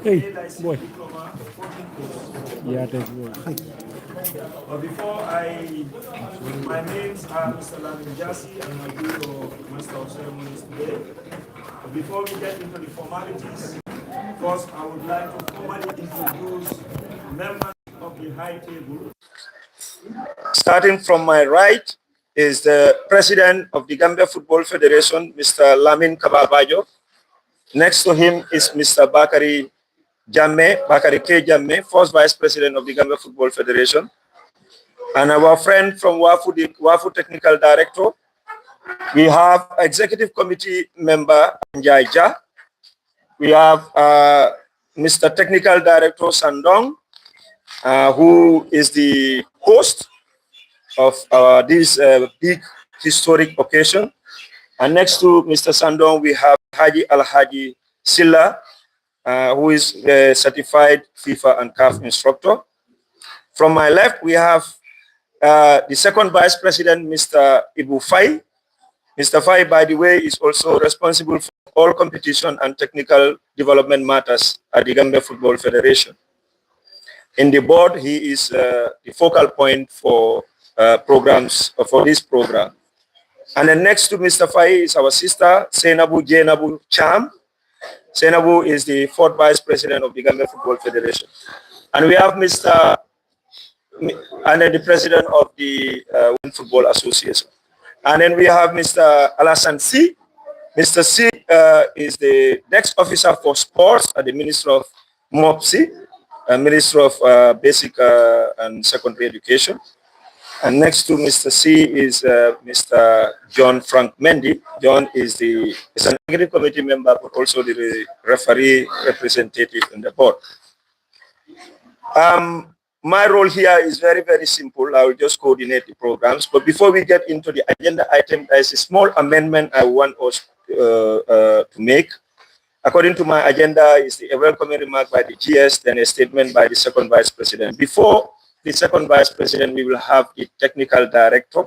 Hey, boy. Diploma, 14 courses. Yeah, take boy. But before my names are Mr. Lavin Jassi, and I'll be your Master of Ceremonies today. But before we get into the formalities, first I would like to formally introduce members of the High Table. Starting from my right is the President of the Gambia Football Federation, Mr. Lamin Kababajo. Next to him is Mr. Bakari K. Jamme, first Vice President of the Gambia Football Federation. And our friend from WAFU, the WAFU Technical Director. We have Executive Committee Member Njaija. We have Mr. Technical Director Sandong, who is the host of this big historic occasion. And next to Mr. Sandong, we have Haji Al-Haji Silla, who is a certified FIFA and CAF instructor. From my left, we have the second Vice President, Mr. Ibu Fai. Mr. Fai, by the way, is also responsible for all competition and technical development matters at the Gambia Football Federation. In the board, he is the focal point for programs for this program. And then next to Mr. Fai is our sister, Senabu Jenabu Cham. Senabu is the fourth Vice President of the Gambia Football Federation. And we have Mr. and then the President of the Women Football Association. And then we have Mr. Alassane C. Mr. C is the next officer for sports at the Ministry of MOPSI, Ministry of Basic and Secondary Education. And next to Mr. C is Mr. John Frank Mendy. John is an executive committee member, but also the referee representative in the board. My role here is very, very simple. I will just coordinate the programs. But before we get into the agenda item, there is a small amendment I want us to make. According to my agenda, is a welcoming remark by the GS, then a statement by the second Vice President. Before the second Vice President, we will have the technical director,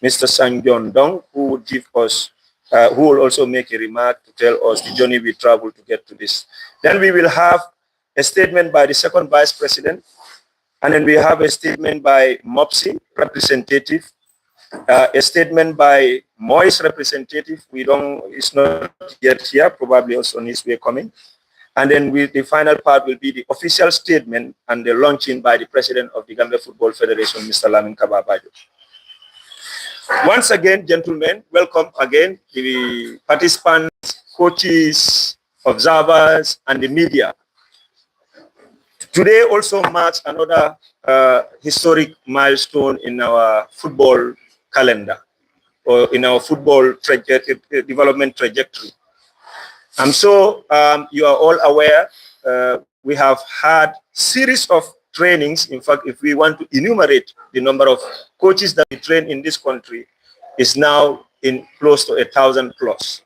Mr. Sanjon Dong, who would give us, who will also make a remark to tell us the journey we traveled to get to this. Then we will have a statement by the second Vice President, and then we have a statement by MOPSI representative, a statement by MOIS representative. It's not yet here, probably also on his way coming. And then the final part will be the official statement and the launching by the President of the Gambia Football Federation, Mr. Lamin Kababajo. Once again, gentlemen, welcome again, the participants, coaches, observers, and the media. Today also marks another historic milestone in our football calendar, or in our football development trajectory. And so you are all aware, we have had series of trainings. In fact, if we want to enumerate the number of coaches that we train in this country, is now in close to 1,000 plus,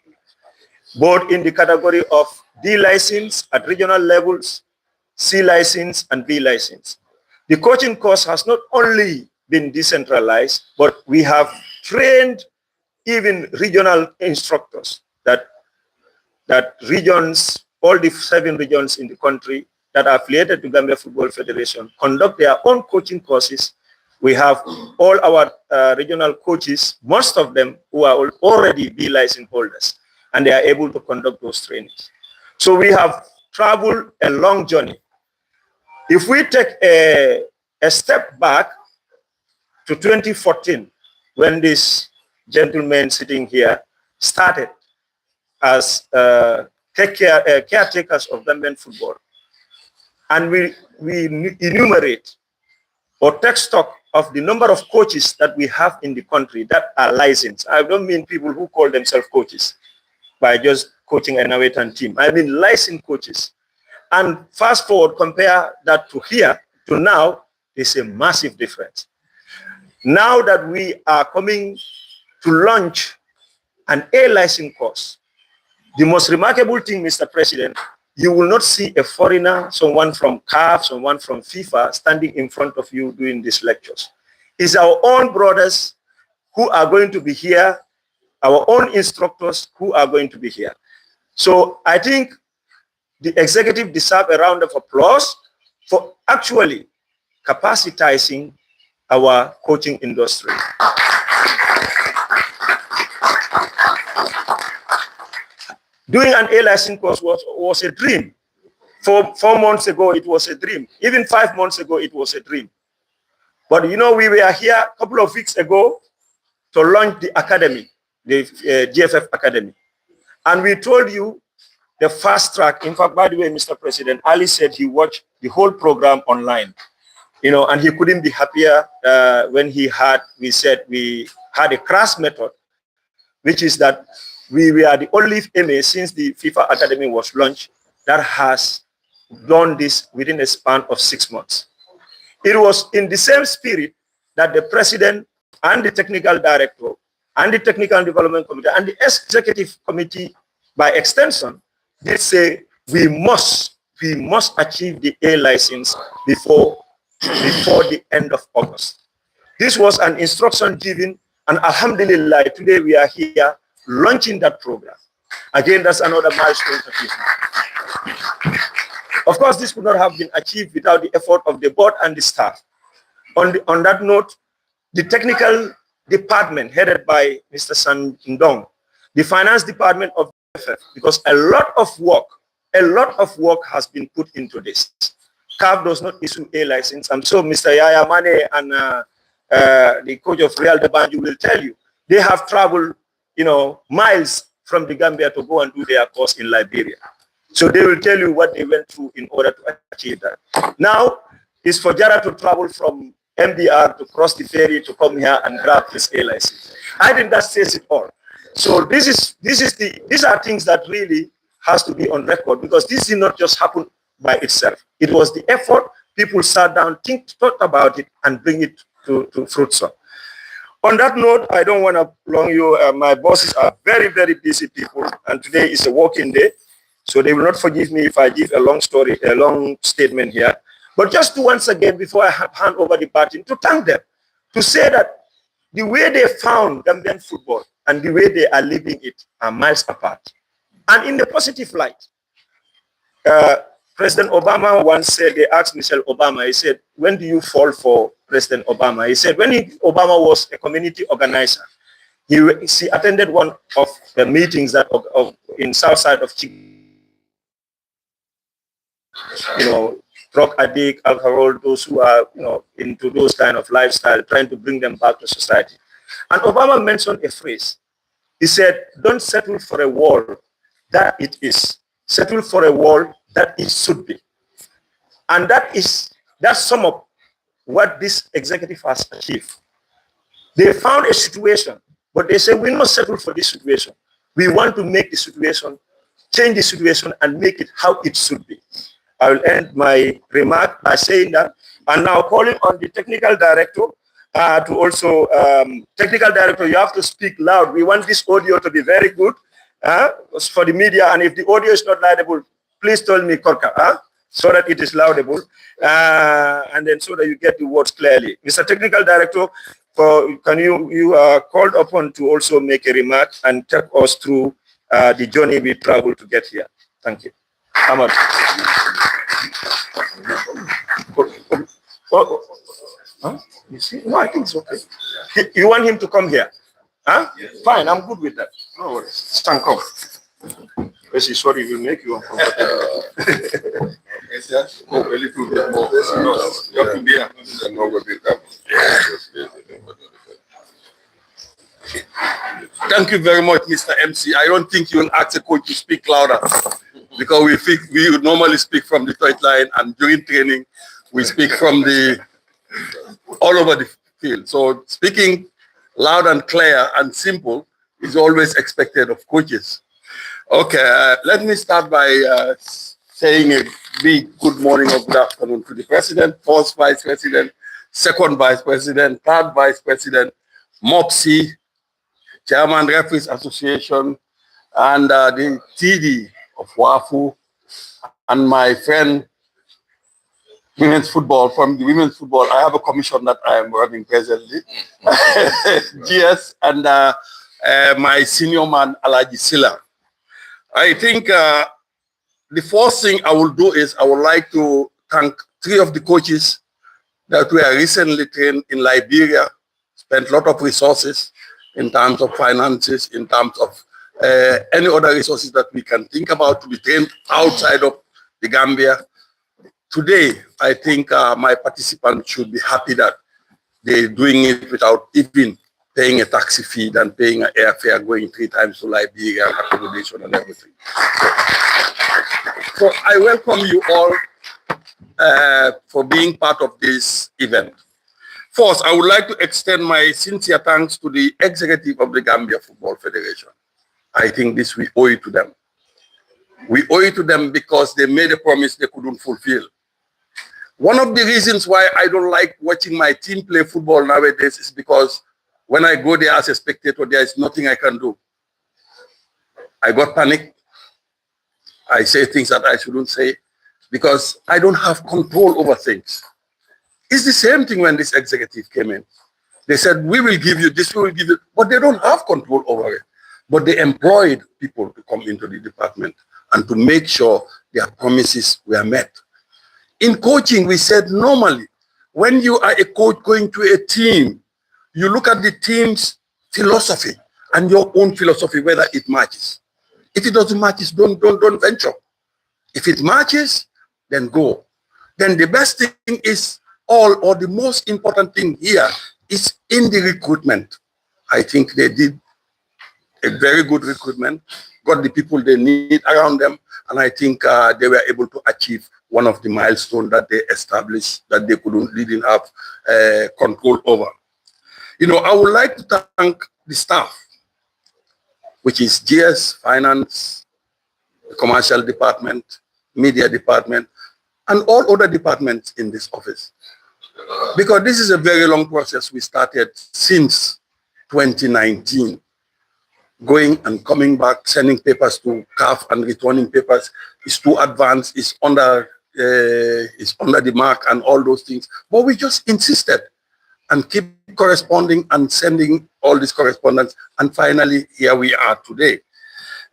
both in the category of D license at regional levels, C license, and B license. The coaching course has not only been decentralized, but we have trained even regional instructors that regions, all the 7 regions in the country that are affiliated to Gambia Football Federation, conduct their own coaching courses. We have all our regional coaches, most of them who are already B license holders, and they are able to conduct those trainings. So we have traveled a long journey. If we take a step back to 2014, when this gentleman sitting here started as caretakers of Gambian football, and we enumerate or take stock of the number of coaches that we have in the country that are licensed. I don't mean people who call themselves coaches by just coaching an Awaitan team. I mean licensed coaches. And fast forward, compare that to here, to now, there's a massive difference. Now that we are coming to launch an A license course, the most remarkable thing, Mr. President, you will not see a foreigner, someone from CAF, someone from FIFA, standing in front of you doing these lectures. It's our own brothers who are going to be here, our own instructors who are going to be here. So I think the executive deserve a round of applause for actually capacitizing our coaching industry. Doing an A license course was a dream. 4 months ago, it was a dream. Even 5 months ago, it was a dream. But you know, we were here a couple of weeks ago to launch the academy, the GFF Academy. And we told you the fast track. In fact, by the way, Mr. President, Ali said he watched the whole program online, you know, and he couldn't be happier when we said we had a crash method, which is that we were the only MA since the FIFA Academy was launched that has done this within a span of 6 months. It was in the same spirit that the president and the technical director and the technical development committee and the executive committee by extension did say we must achieve the A license before the end of August. This was an instruction given, and alhamdulillah, today we are here launching that program. Again, that's another milestone achievement. Of course, this could not have been achieved without the effort of the board and the staff. On that note, the technical department headed by Mr. Sandong, the finance department of GFF, because a lot of work has been put into this. CAF does not issue a license. I'm sure Mr. Yaya Mane and the coach of Real de Banjul will tell you, they have traveled, you know, miles from the Gambia to go and do their course in Liberia. So they will tell you what they went through in order to achieve that. Now, it's for Jara to travel from MDR to cross the ferry to come here and grab his A license. I think that says it all. So these are things that really has to be on record, because this did not just happen by itself. It was the effort. People sat down, thought about it, and bring it to fruits. On that note, I don't want to prolong you. My bosses are very, very busy people, and today is a working day. So they will not forgive me if I give a long statement here. But just to once again, before I hand over the baton, to thank them, to say that the way they found Gambian football and the way they are living it are miles apart. And in the positive light, President Obama once said, they asked Michelle Obama, he said, when do you fall for President Obama? He said, when Obama was a community organizer, he attended one of the meetings that in south side of Chicago, you know, drug addict, alcohol, those who are, you know, into those kind of lifestyle, trying to bring them back to society. And Obama mentioned a phrase. He said, don't settle for a world that it is. Settle for a world that it should be. And that's some of what this executive has achieved. They found a situation, but they say, we must settle for this situation. We want to make the situation, change the situation, and make it how it should be. I will end my remark by saying that, and now calling on the technical director to also, technical director, you have to speak loud. We want this audio to be very good for the media, and if the audio is not laudable, please tell me, Korka, so that it is laudable, and then so that you get the words clearly. Mr. Technical Director, you are called upon to also make a remark and take us through the journey we traveled to get here. Thank you. Ahmad. You see? No, I think it's okay. You want him to come here? Huh? Yes. Fine, I'm good with that. No worries. Stand up. Sorry, will make you uncomfortable. Yes, yes. Oh, a little bit more. You have to be here. Thank you very much, Mr. MC. I don't think you will ask the coach to speak louder, because we would normally speak from the third line, and during training, we speak from all over the field. So speaking loud and clear and simple is always expected of coaches. Okay, let me start by saying a big good morning or good afternoon to the president, first vice president, second vice president, third vice president, MOPSI, Chairman Referees Association, and the TD of WAFU, and my friend, women's football, from the women's football. I have a commission that I am running presently, GS, and my senior man, Alaji Silla. I think the first thing I will do is I would like to thank 3 of the coaches that were recently trained in Liberia, spent a lot of resources in terms of finances, in terms of any other resources that we can think about to be trained outside of the Gambia. Today, I think my participants should be happy that they're doing it without even paying a taxi fee and paying an airfare going 3 times to Liberia, accommodation and everything. So I welcome you all for being part of this event. First, I would like to extend my sincere thanks to the executive of the Gambia Football Federation. I think this we owe it to them. We owe it to them because they made a promise they couldn't fulfill. One of the reasons why I don't like watching my team play football nowadays is because when I go there as a spectator, there is nothing I can do. I got panic. I say things that I shouldn't say because I don't have control over things. It's the same thing when this executive came in. They said, we will give you this, we will give you, but they don't have control over it. But they employed people to come into the department and to make sure their promises were met. In coaching, we said normally, when you are a coach going to a team, you look at the team's philosophy and your own philosophy, whether it matches. If it doesn't match, don't venture. If it matches, then go. Then the best thing is or the most important thing here is in the recruitment. I think they did a very good recruitment, got the people they need around them, and I think they were able to achieve one of the milestones that they established that they didn't have control over. You know, I would like to thank the staff, which is GS, Finance, the Commercial Department, Media Department, and all other departments in this office. Because this is a very long process we started since 2019. Going and coming back, sending papers to GAF and returning papers is too advanced, is under the mark and all those things. But we just insisted and keep corresponding and sending all this correspondence. And finally, here we are today.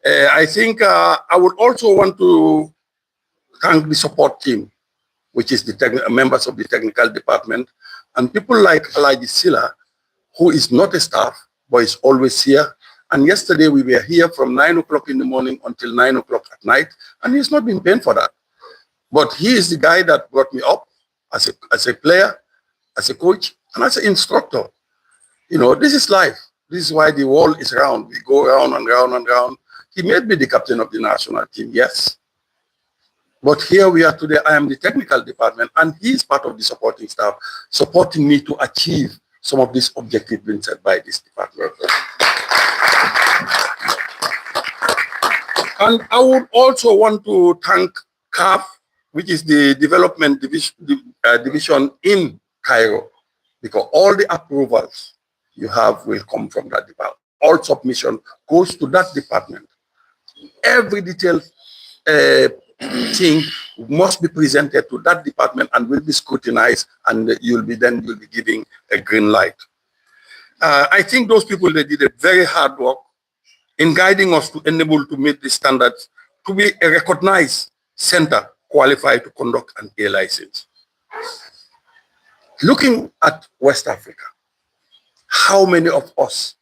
I think I would also want to thank the support team, which is the members of the technical department, and people like Alaji Silla, who is not a staff, but is always here. And yesterday we were here from 9 o'clock in the morning until 9 o'clock at night, and he's not been paying for that. But he is the guy that brought me up as a player, as a coach, and as an instructor. You know, this is life. This is why the world is round. We go round and round and round. He made me the captain of the national team, yes. But here we are today. I am the technical department, and he's part of the supporting staff, supporting me to achieve some of these objectives being set by this department. And I would also want to thank GAF, which is the development division in Cairo, because all the approvals you have will come from that department. All submission goes to that department. Every detailed thing must be presented to that department and will be scrutinized, and you'll be giving a green light. I think those people, they did a very hard work in guiding us to enable to meet the standards to be a recognized center qualified to conduct an A license. Looking at West Africa, how many of us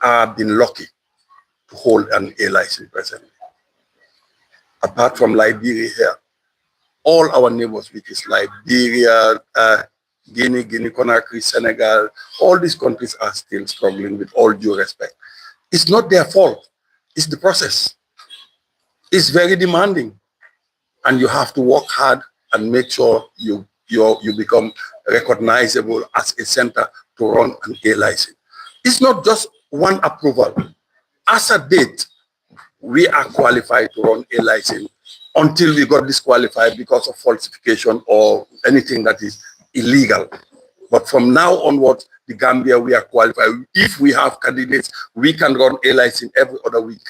have been lucky to hold an A license presently? Apart from Liberia here, all our neighbors, which is Liberia, Guinea, Conakry, Senegal, all these countries are still struggling, with all due respect. It's not their fault. It's the process. It's very demanding. And you have to work hard and make sure you become recognizable as a center to run an A license. It's not just one approval. As a date, we are qualified to run a license until we got disqualified because of falsification or anything that is illegal. But from now onwards, the Gambia, we are qualified. If we have candidates, we can run a license every other week.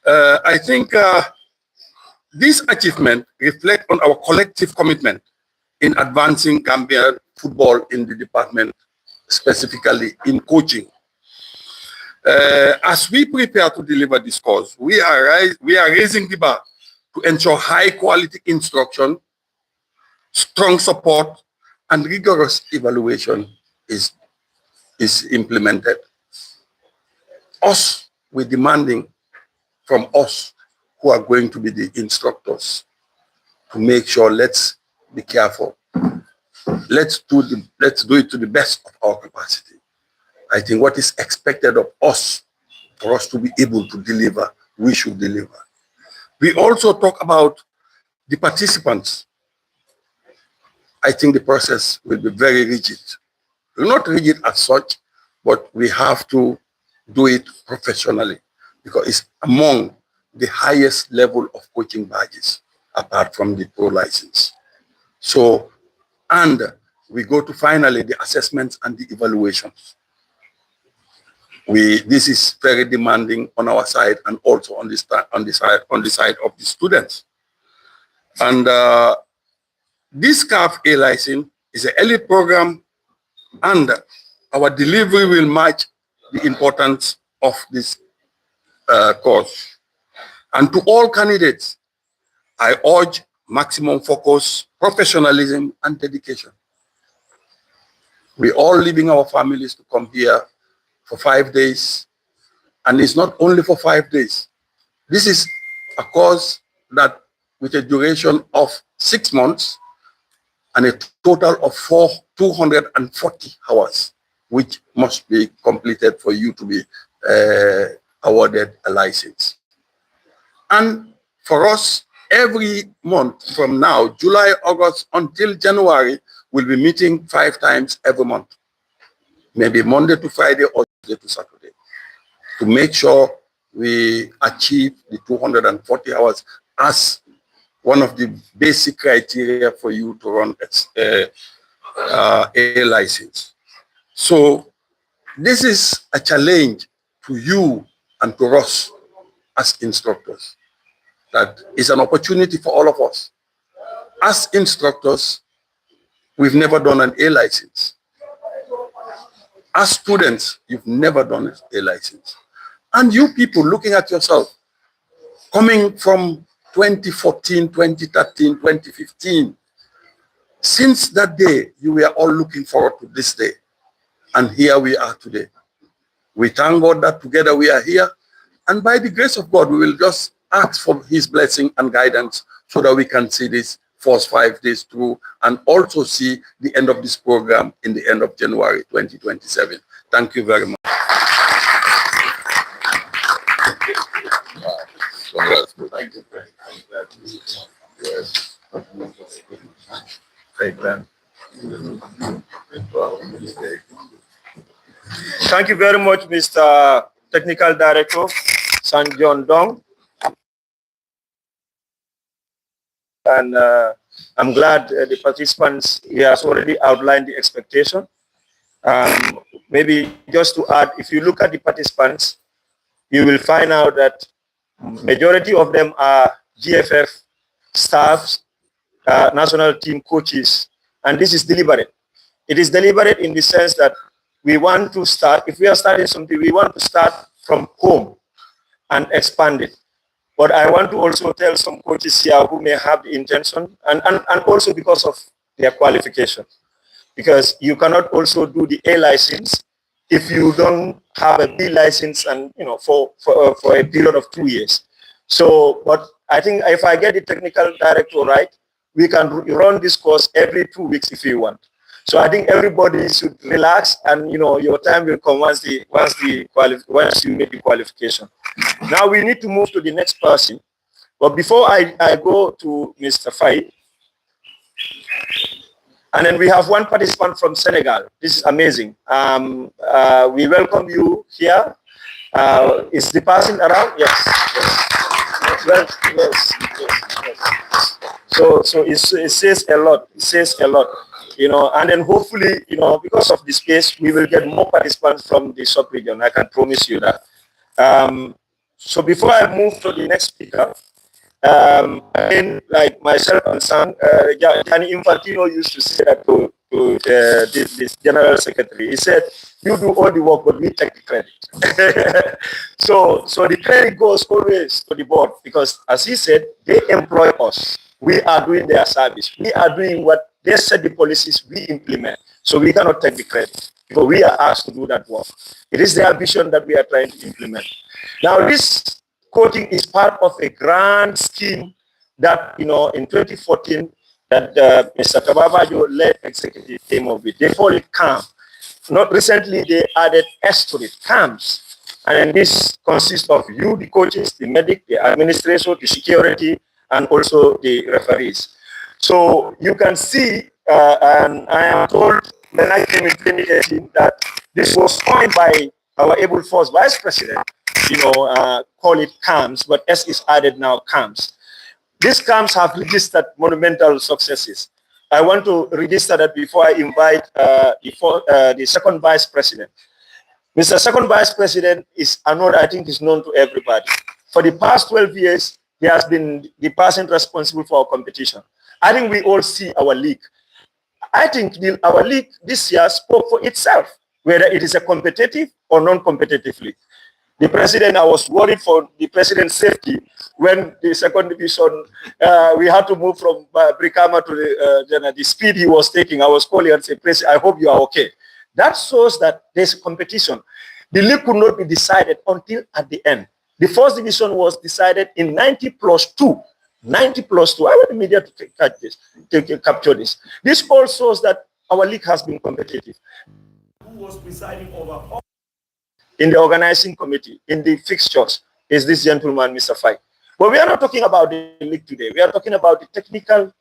I think this achievement reflects on our collective commitment in advancing Gambian football in the department, specifically in coaching. As we prepare to deliver this course, we are raising the bar to ensure high quality instruction, strong support, and rigorous evaluation is implemented. We're demanding from us who are going to be the instructors to make sure, let's be careful. Let's do it to the best of our capacity. I think what is expected of us, for us to be able to deliver, we should deliver. We also talk about the participants. I think the process will be very rigid. Not rigid as such, but we have to do it professionally because it's among the highest level of coaching badges apart from the pro license. So, and we go to finally the assessments and the evaluations. This is very demanding on our side and also on the side of the students. And this GAF A license is an elite program, and our delivery will match the importance of this course. And to all candidates, I urge maximum focus, professionalism, and dedication. We're all leaving our families to come here for 5 days. And it's not only for 5 days. This is a course that with a duration of 6 months and a total of 240 hours, which must be completed for you to be awarded a license. And for us, every month from now, July, August, until January, we'll be meeting 5 times every month. Maybe Monday to Friday or Tuesday to Saturday, to make sure we achieve the 240 hours as one of the basic criteria for you to run a license. So this is a challenge to you and to us as instructors. That is an opportunity for all of us. As instructors, we've never done an A license. As students, you've never done a license. And you people looking at yourself, coming from 2014, 2013, 2015, since that day, you were all looking forward to this day. And here we are today. We thank God that together we are here. And by the grace of God, we will just ask for his blessing and guidance so that we can see this first 5 days through and also see the end of this program in the end of January 2027. Thank you very much. Thank you. Yes. Thank you very much, Mr. Technical Director, San John Dong. And I'm glad the participants, he has already outlined the expectation. Maybe just to add, if you look at the participants, you will find out that majority of them are GFF staffs, national team coaches, and this is deliberate. It is deliberate in the sense that we want to start, if we are starting something, we want to start from home and expand it. But I want to also tell some coaches here who may have the intention, and also because of their qualification. Because you cannot also do the A license if you don't have a B license and, you know, for a period of 2 years. So, but I think if I get the technical director right, we can run this course every 2 weeks if you want. So I think everybody should relax, and, you know, your time will come once you make the qualification. Now we need to move to the next person. But before I go to Mr. Fai, and then we have one participant from Senegal. This is amazing. We welcome you here. Is the person around? Yes. So it says a lot. It says a lot. You know, and then hopefully, you know, because of the space, we will get more participants from the sub-region. I can promise you that. So before I move to the next speaker, again, like myself and Sam, Gianni Infantino used to say that this general secretary. He said, "You do all the work, but we take the credit." so the credit goes always to the board because, as he said, they employ us. We are doing their service. We are doing what they said the policies we implement. So we cannot take the credit because we are asked to do that work. It is their vision that we are trying to implement. Now, this coaching is part of a grand scheme that, in 2014, that Mr. Kababajo led executive came up with. They call it CAM. Not recently, they added S to it, CAMS. And this consists of you, the coaches, the medic, the administration, the security, and also the referees. So you can see, and I am told when I came in 2018 that this was coined by our able force vice president, call it CAMS, but S is added now, CAMS. These camps have registered monumental successes. I want to register that before I invite the second vice president. Mr. Second Vice President is another, I think, is known to everybody. For the past 12 years, he has been the person responsible for our competition. I think we all see our league. I think our league this year spoke for itself, whether it is a competitive or non-competitive league. The president, I was worried for the president's safety when the second division, we had to move from Brikama to the speed he was taking. I was calling and saying, President, I hope you are okay. That shows that there's competition. The league could not be decided until at the end. The first division was decided in 90+2. 90+2. I want the media to catch this, to capture this. This all shows that our league has been competitive. Who was presiding over all in the organizing committee, in the fixtures, is this gentleman, Mr. Fai. But we are not talking about the league today. We are talking about the technical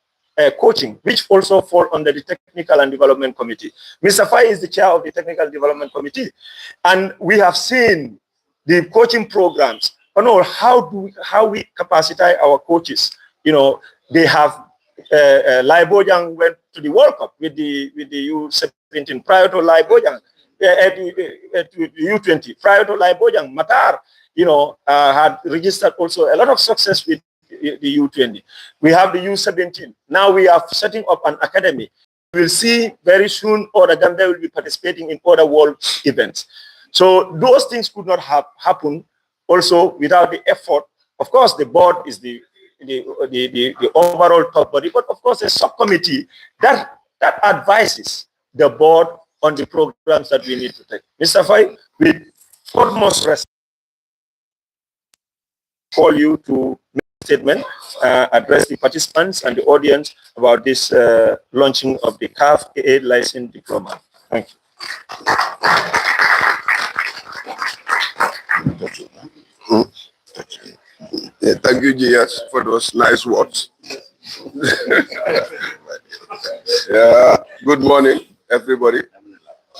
coaching, which also fall under the Technical and Development Committee. Mr. Fai is the chair of the Technical Development Committee. And we have seen the coaching programs. How we capacitize our coaches. They have Laibojang went to the World Cup with the U17 prior to Laibojang. At U20, prior to Laibojang, Matar, had registered also a lot of success with the U20. We have the U17. Now we are setting up an academy. We'll see very soon other Gambia will be participating in other world events. So those things could not have happened also without the effort. Of course, the board is the overall top body, but of course a subcommittee that advises the board on the programs that we need to take. Mr. Fai, with utmost respect, call you to make a statement, address the participants and the audience about this launching of the GAF AA license diploma. Thank you. Thank you, GS, for those nice words. Good morning, everybody.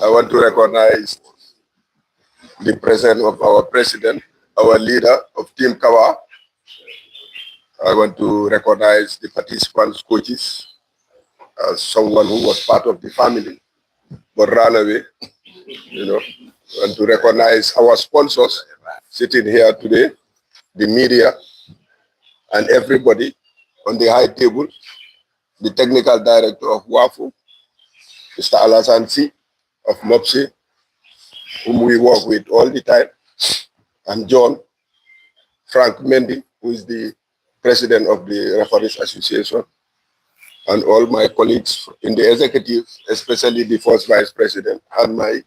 I want to recognize the presence of our president, our leader of Team Kawa. I want to recognize the participants, coaches, as someone who was part of the family but ran away. I want to recognize our sponsors sitting here today, the media, and everybody on the high table, the technical director of WAFU, Mr. Alasansi of MOPSI, whom we work with all the time, and John, Frank Mendy, who is the president of the Referees Association, and all my colleagues in the executive, especially the first vice president, and my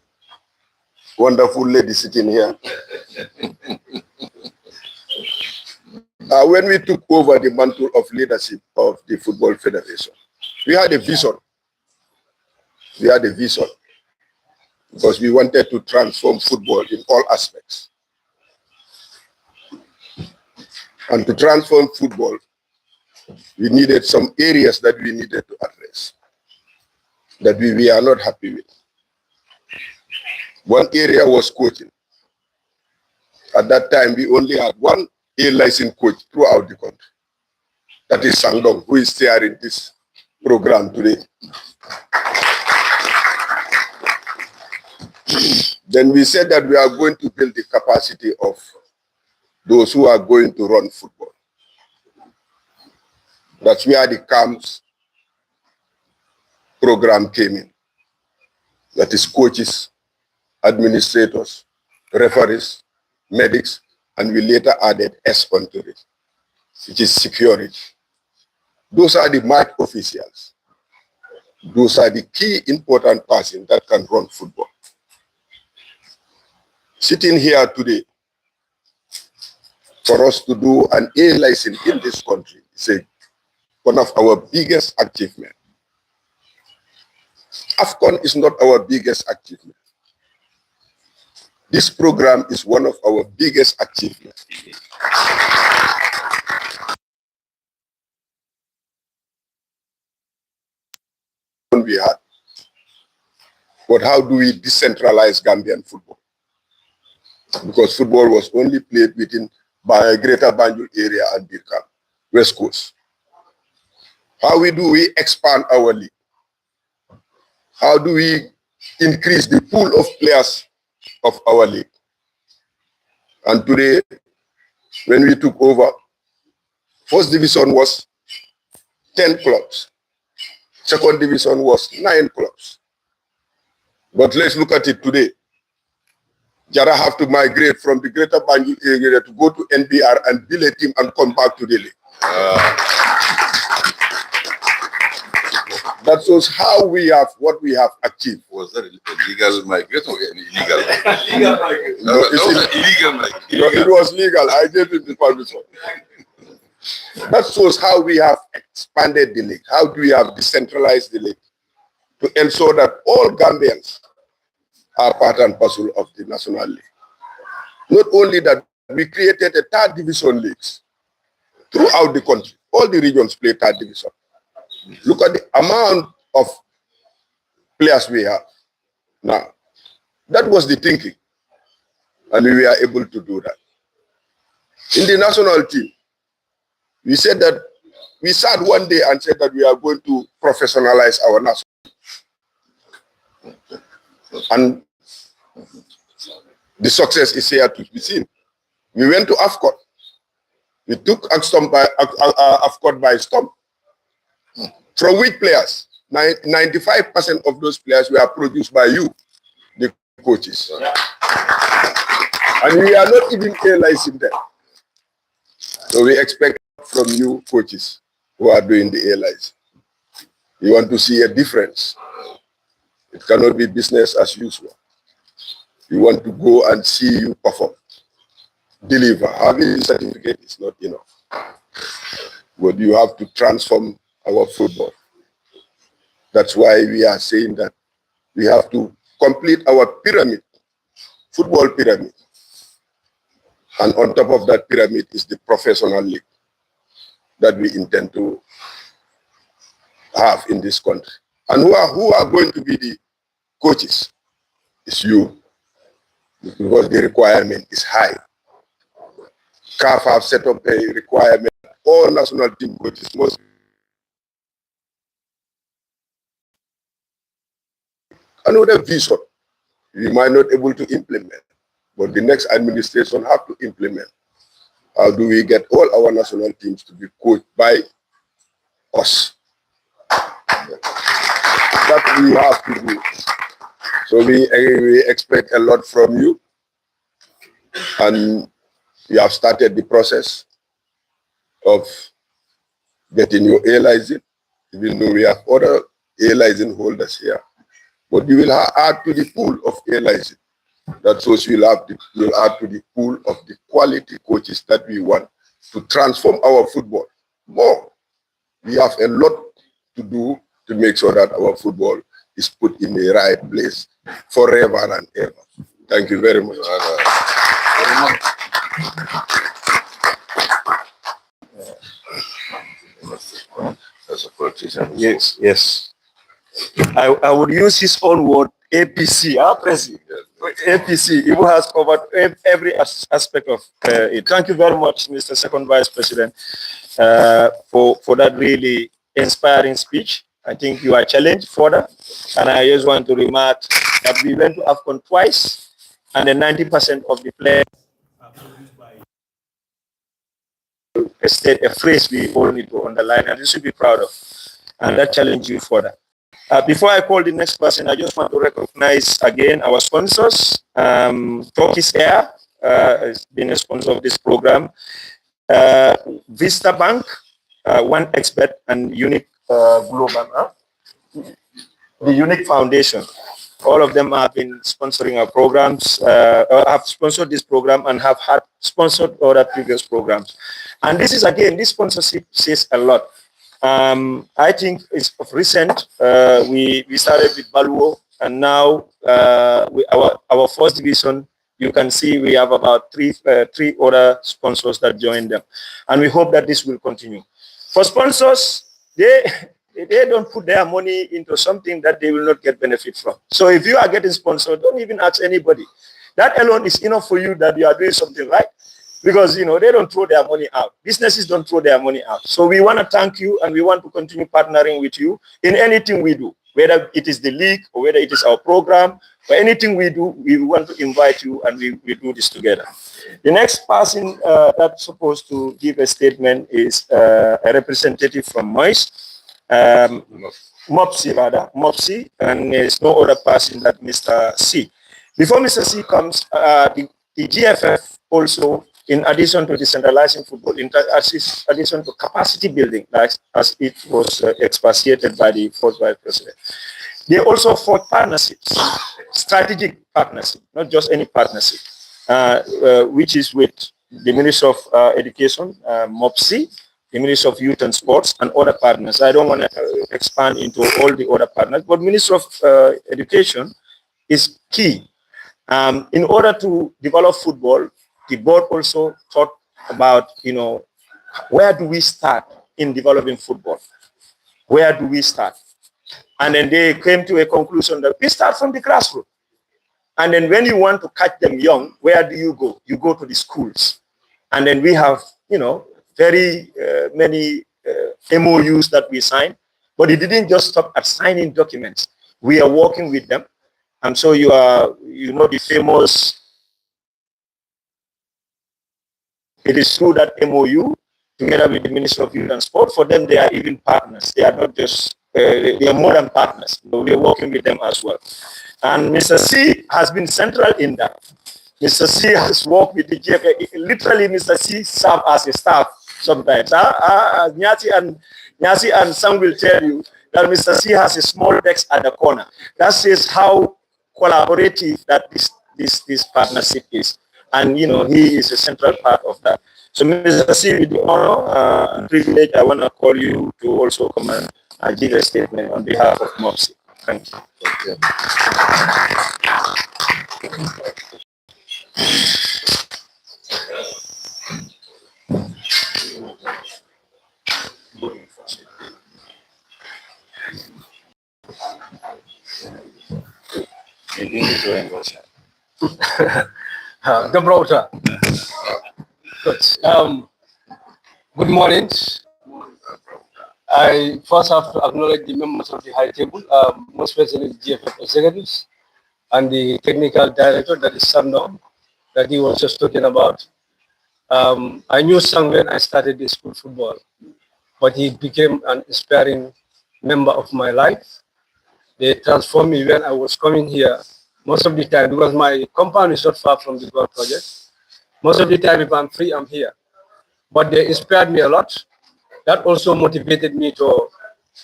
wonderful lady sitting here. When we took over the mantle of leadership of the Football Federation, we had a vision. We had a vision because we wanted to transform football in all aspects. And to transform football, we needed some areas that we needed to address, that we are not happy with. One area was coaching. At that time, we only had one A-licensed coach throughout the country. That is Sangdong, who is steering this program today. Then we said that we are going to build the capacity of those who are going to run football. That's where the CAMS program came in. that is coaches, administrators, referees, medics, and we later added S onto it, which is security. Those are the match officials. Those are the key important persons that can run football. Sitting here today, for us to do an A license in this country is one of our biggest achievements. AFCON is not our biggest achievement. This program is one of our biggest achievements. We had. But how do we decentralize Gambian football? Because football was only played within Greater Banjul area and Birkam, West Coast. How do we expand our league? How do we increase the pool of players of our league? And today, when we took over, first division was 10 clubs. Second division was 9 clubs. But let's look at it today. Jara have to migrate from the Greater Banjul area to go to NBR and build a team and come back to the league. That shows how we have, what we have achieved. Was that a legal migration or illegal? Legal migration. No, it's illegal migration. It was legal. I gave him the permission. That shows how we have expanded the league. How do we have decentralized the league to ensure that all Gambians are part and parcel of the national league. Not only that, we created a third division leagues throughout the country. All the regions play third division. Look at the amount of players we have now. That was the thinking, and we were able to do that. In the national team, we said that we sat one day and said that we are going to professionalize our national team. And the success is here to be seen. We went to AFCON. We took AFCON by storm. From which players? 95% of those players were produced by you, the coaches. And we are not even realizing that. So we expect from you coaches who are doing the airlines. You want to see a difference. It cannot be business as usual. You want to go and see you perform, deliver. Having a certificate is not enough. But you have to transform our football. That's why we are saying that we have to complete our pyramid, football pyramid. And on top of that pyramid is the professional league that we intend to have in this country. And who are going to be the coaches? It's you, because the requirement is high. GAF have set up a requirement. All national team coaches must another vision we might not be able to implement, but the next administration have to implement. How do we get all our national teams to be coached by us? That we have to do. So we expect a lot from you, and we have started the process of getting your A license, even though we have other A license holders here. But you will add to the pool of A license. That shows you'll add to the pool of the quality coaches that we want to transform our football more. We have a lot to do to make sure that our football is put in the right place forever and ever. Thank you very much. As a politician. Yes, yes. I would use his own word, APC, our president. APC, Ibu has covered every aspect of it. Thank you very much, Mr. Second Vice President, for that really inspiring speech. I think you are challenged further. And I just want to remark that we went to AFCON twice, and then 90% of the players are produced by a phrase we all need to underline, and you should be proud of. And that challenge you further. Before I call the next person, I just want to recognize again our sponsors. Turkish Air has been a sponsor of this program. Vista Bank, One Expert, and Unique Global, the Unique Foundation. All of them have been sponsoring our programs, have sponsored this program and have had sponsored other previous programs. And this is, again, this sponsorship says a lot. I think it's of recent. We started with Baluo, and now our first division, you can see we have about three other sponsors that joined them. And we hope that this will continue. For sponsors, they don't put their money into something that they will not get benefit from. So if you are getting sponsored, don't even ask anybody. That alone is enough for you that you are doing something right. Because, you know, they don't throw their money out. Businesses don't throw their money out. So we want to thank you, and we want to continue partnering with you in anything we do, whether it is the league or whether it is our program, or anything we do, we want to invite you, and we do this together. The next person that's supposed to give a statement is a representative from Moise, Mopsy rather, Mopsy, and there's no other person than Mr. C. Before Mr. C comes, the GFF also, in addition to decentralizing football, in addition to capacity building, like as it was expatiated by the fourth vice president, they also forge partnerships, strategic partnership, not just any partnership, which is with the Ministry of Education, MOPSI, the Ministry of Youth and Sports, and other partners. I don't want to expand into all the other partners, but Ministry of Education is key. In order to develop football, the board also thought about, you know, where do we start in developing football? Where do we start? And then they came to a conclusion that we start from the grassroots. And then when you want to catch them young, where do you go? You go to the schools. And then we have, you know, very many MOUs that we signed, but it didn't just stop at signing documents. We are working with them. And so you know, the famous, it is through that MOU, together with the Ministry of Youth and Sport. For them, they are even partners. They are not just, they are more than partners. We are working with them as well. And Mr. C has been central in that. Mr. C has worked with the GFA. Literally, Mr. C serves as a staff sometimes. Nyasi and some will tell you that Mr. C has a small desk at the corner. That says how collaborative that this partnership is. And, you know, he is a central part of that. So, Mr. C, with the honor and privilege, I want to call you to also come and give a statement on behalf of MOPSI. Thank you. Good morning. I first have to acknowledge the members of the high table, most especially the GFF executives and the technical director, that is Sandor, that he was just talking about. I knew Sam when I started the school football, but he became an inspiring member of my life. They transformed me when I was coming here. Most of the time, because my compound is not far from the golf project, most of the time if I'm free, I'm here. But they inspired me a lot. That also motivated me to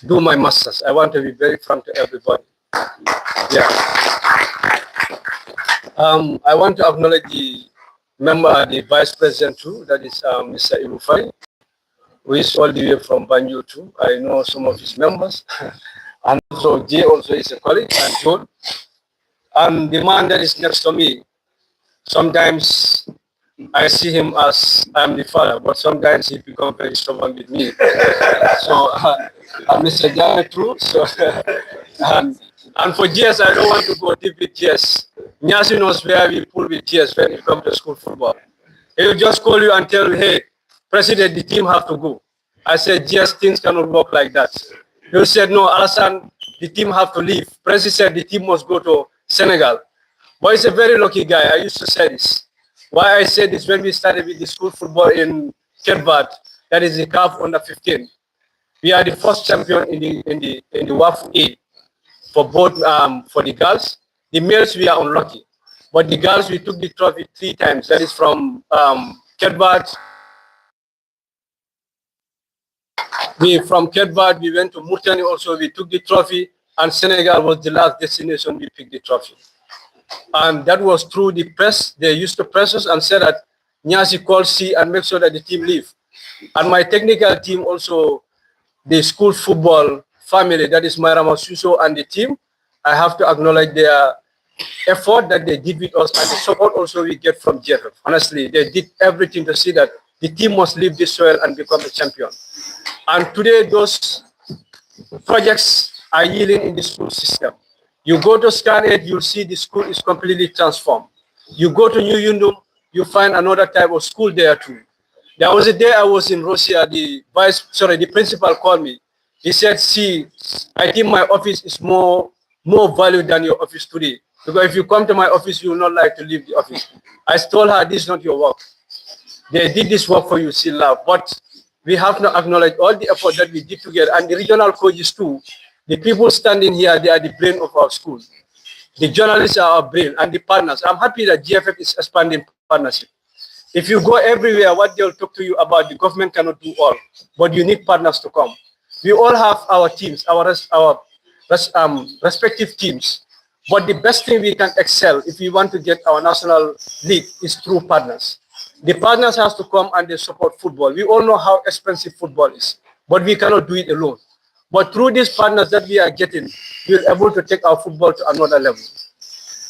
do my masters. I want to be very frank to everybody. Yeah. I want to acknowledge the member, the vice president too, that is Mr. Irufai, who is all the way from Banjul too. I know some of his members. And also Jay also is a colleague, and John. And the man that is next to me, sometimes I see him as I'm the father, but sometimes he becomes very stubborn with me. So, Mr. Janet too. So, and for GS, I don't want to go deep with GS. Nyasi knows where we pull with GS when it comes to school football. He will just call you and tell you, hey, President, the team have to go. I said, GS, things cannot work like that. He said, no, Alassane, the team have to leave. President said the team must go to Senegal. But he's a very lucky guy. I used to say this. Why I said this, when we started with the school football in Kedbat, that is the GAF under 15. We are the first champion in the WAF A. for both for the girls. The males we are unlucky, but the girls we took the trophy 3 times. That is from Kedvat. From Kedvat we went to Murtani also. We took the trophy, and Senegal was the last destination we picked the trophy. And that was through the press. They used to press us and said that Nyasi call C and make sure that the team leave. And my technical team also, the school football family, that is Mairama Suso and the team, I have to acknowledge their effort that they did with us and the support also we get from GAF. Honestly, they did everything to see that the team must leave this soil and become a champion. And today, those projects are yielding in the school system. You go to Scan 8, you'll see the school is completely transformed. You go to New Yundum, you find another type of school there too. There was a day I was in Russia, the principal called me. He said, see, I think my office is more valued than your office today. Because if you come to my office, you will not like to leave the office. I told her, this is not your work. They did this work for you, still love. But we have to acknowledge all the effort that we did together. And the regional coaches too, the people standing here, they are the brain of our school. The journalists are our brain and the partners. I'm happy that GFF is expanding partnership. If you go everywhere, what they'll talk to you about, the government cannot do all, but you need partners to come. We all have our teams, our respective teams. But the best thing we can excel if we want to get our national league is through partners. The partners have to come and they support football. We all know how expensive football is, but we cannot do it alone. But through these partners that we are getting, we're able to take our football to another level.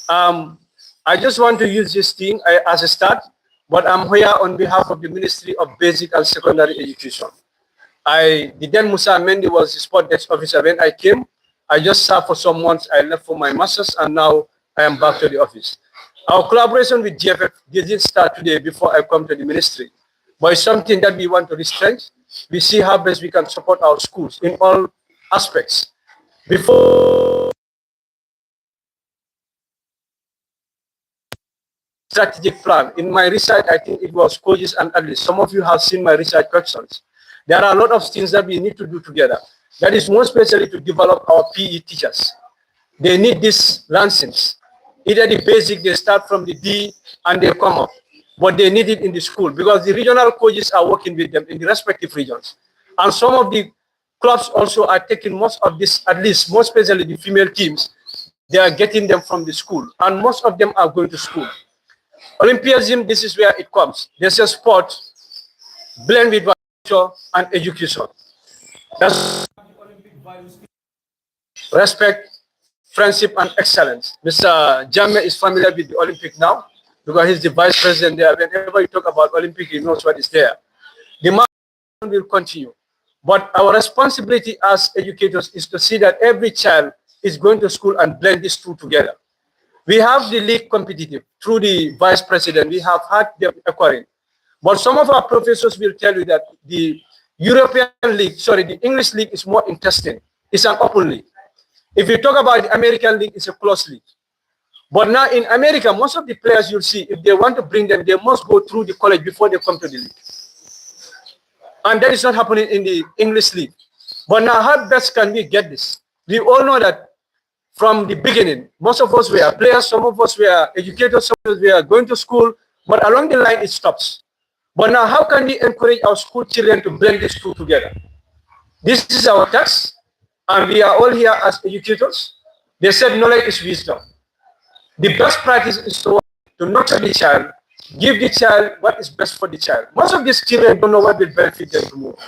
I just want to use this thing as a start, but I'm here on behalf of the Ministry of Basic and Secondary Education. The then Musa Mendy was the sport desk officer when I came. I just served for some months. I left for my master's, and now I am back to the office. Our collaboration with GFF didn't start today before I come to the ministry, but it's something that we want to strengthen. We see how best we can support our schools in all aspects. Before strategic plan, in my research, I think it was coaches and athletes. Some of you have seen my research questions. There are a lot of things that we need to do together. That is more especially to develop our PE teachers. They need these lancings. Either the basic, they start from the D and they come up, but they need it in the school because the regional coaches are working with them in the respective regions. And some of the clubs also are taking most of this, at least more especially the female teams, they are getting them from the school, and most of them are going to school. Olympianism, this is where it comes. There's a sport blend with culture and education. That's Olympic values: respect, friendship, and excellence. Mr. Jammeh is familiar with the Olympic now because he's the vice president there. Whenever you talk about Olympic, he knows what is there. The march will continue. But our responsibility as educators is to see that every child is going to school and blend these two together. We have the league competitive through the vice president. We have had them acquiring. But some of our professors will tell you that the the English league is more interesting. It's an open league. If you talk about the American league, it's a closed league. But now in America, most of the players you'll see, if they want to bring them, they must go through the college before they come to the league. And that is not happening in the English league. But now how best can we get this? We all know that from the beginning, most of us were players, some of us were educators, some of us were going to school, but along the line it stops. But now how can we encourage our school children to blend these two together? This is our task, and we are all here as educators. They said knowledge is wisdom. The best practice is to nurture the child, give the child what is best for the child. Most of these children don't know what will benefit them tomorrow.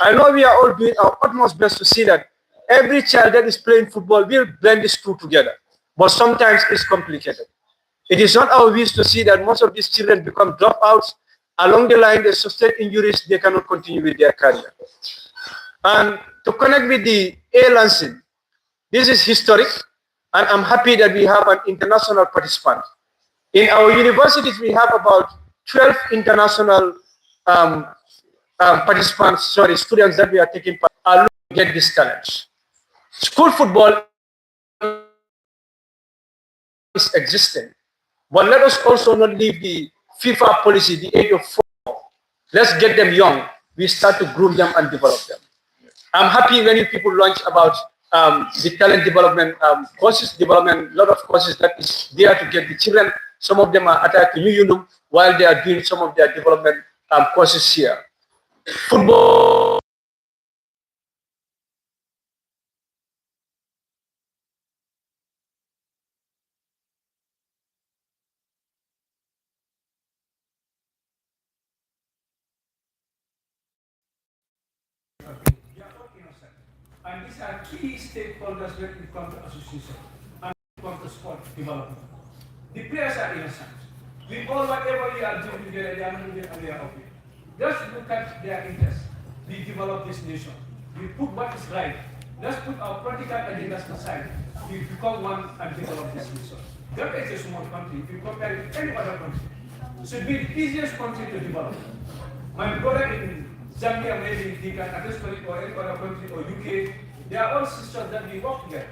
I know we are all doing our utmost best to see that every child that is playing football will blend these two together, but sometimes it's complicated. It is not our wish to see that most of these children become dropouts. Along the line, they sustain injuries, they cannot continue with their career. And to connect with the A-Lancing, this is historic, and I'm happy that we have an international participant. In our universities, we have about 12 international students that we are taking part are looking to get this talent. School football is existing, but let us also not leave the FIFA policy, the age of 4. Let's get them young. We start to groom them and develop them. I'm happy when you people launch about the talent development courses, development, lot of courses that is there to get the children. Some of them are attached to New while they are doing some of their development courses here. Football. And these are key stakeholders when it comes to association and when it comes to sport development. The players are innocent. We all, whatever we are doing together, they are not even aware of it. Just look at their interests. We develop this nation. We put what is right. Let's put our political agendas aside. We become one and develop this nation. That is a small country. If you compare it with any other country, it should be the easiest country to develop. My brother in Zambia, maybe he can attest to it, or any other country, or UK, they are all sisters that we work together.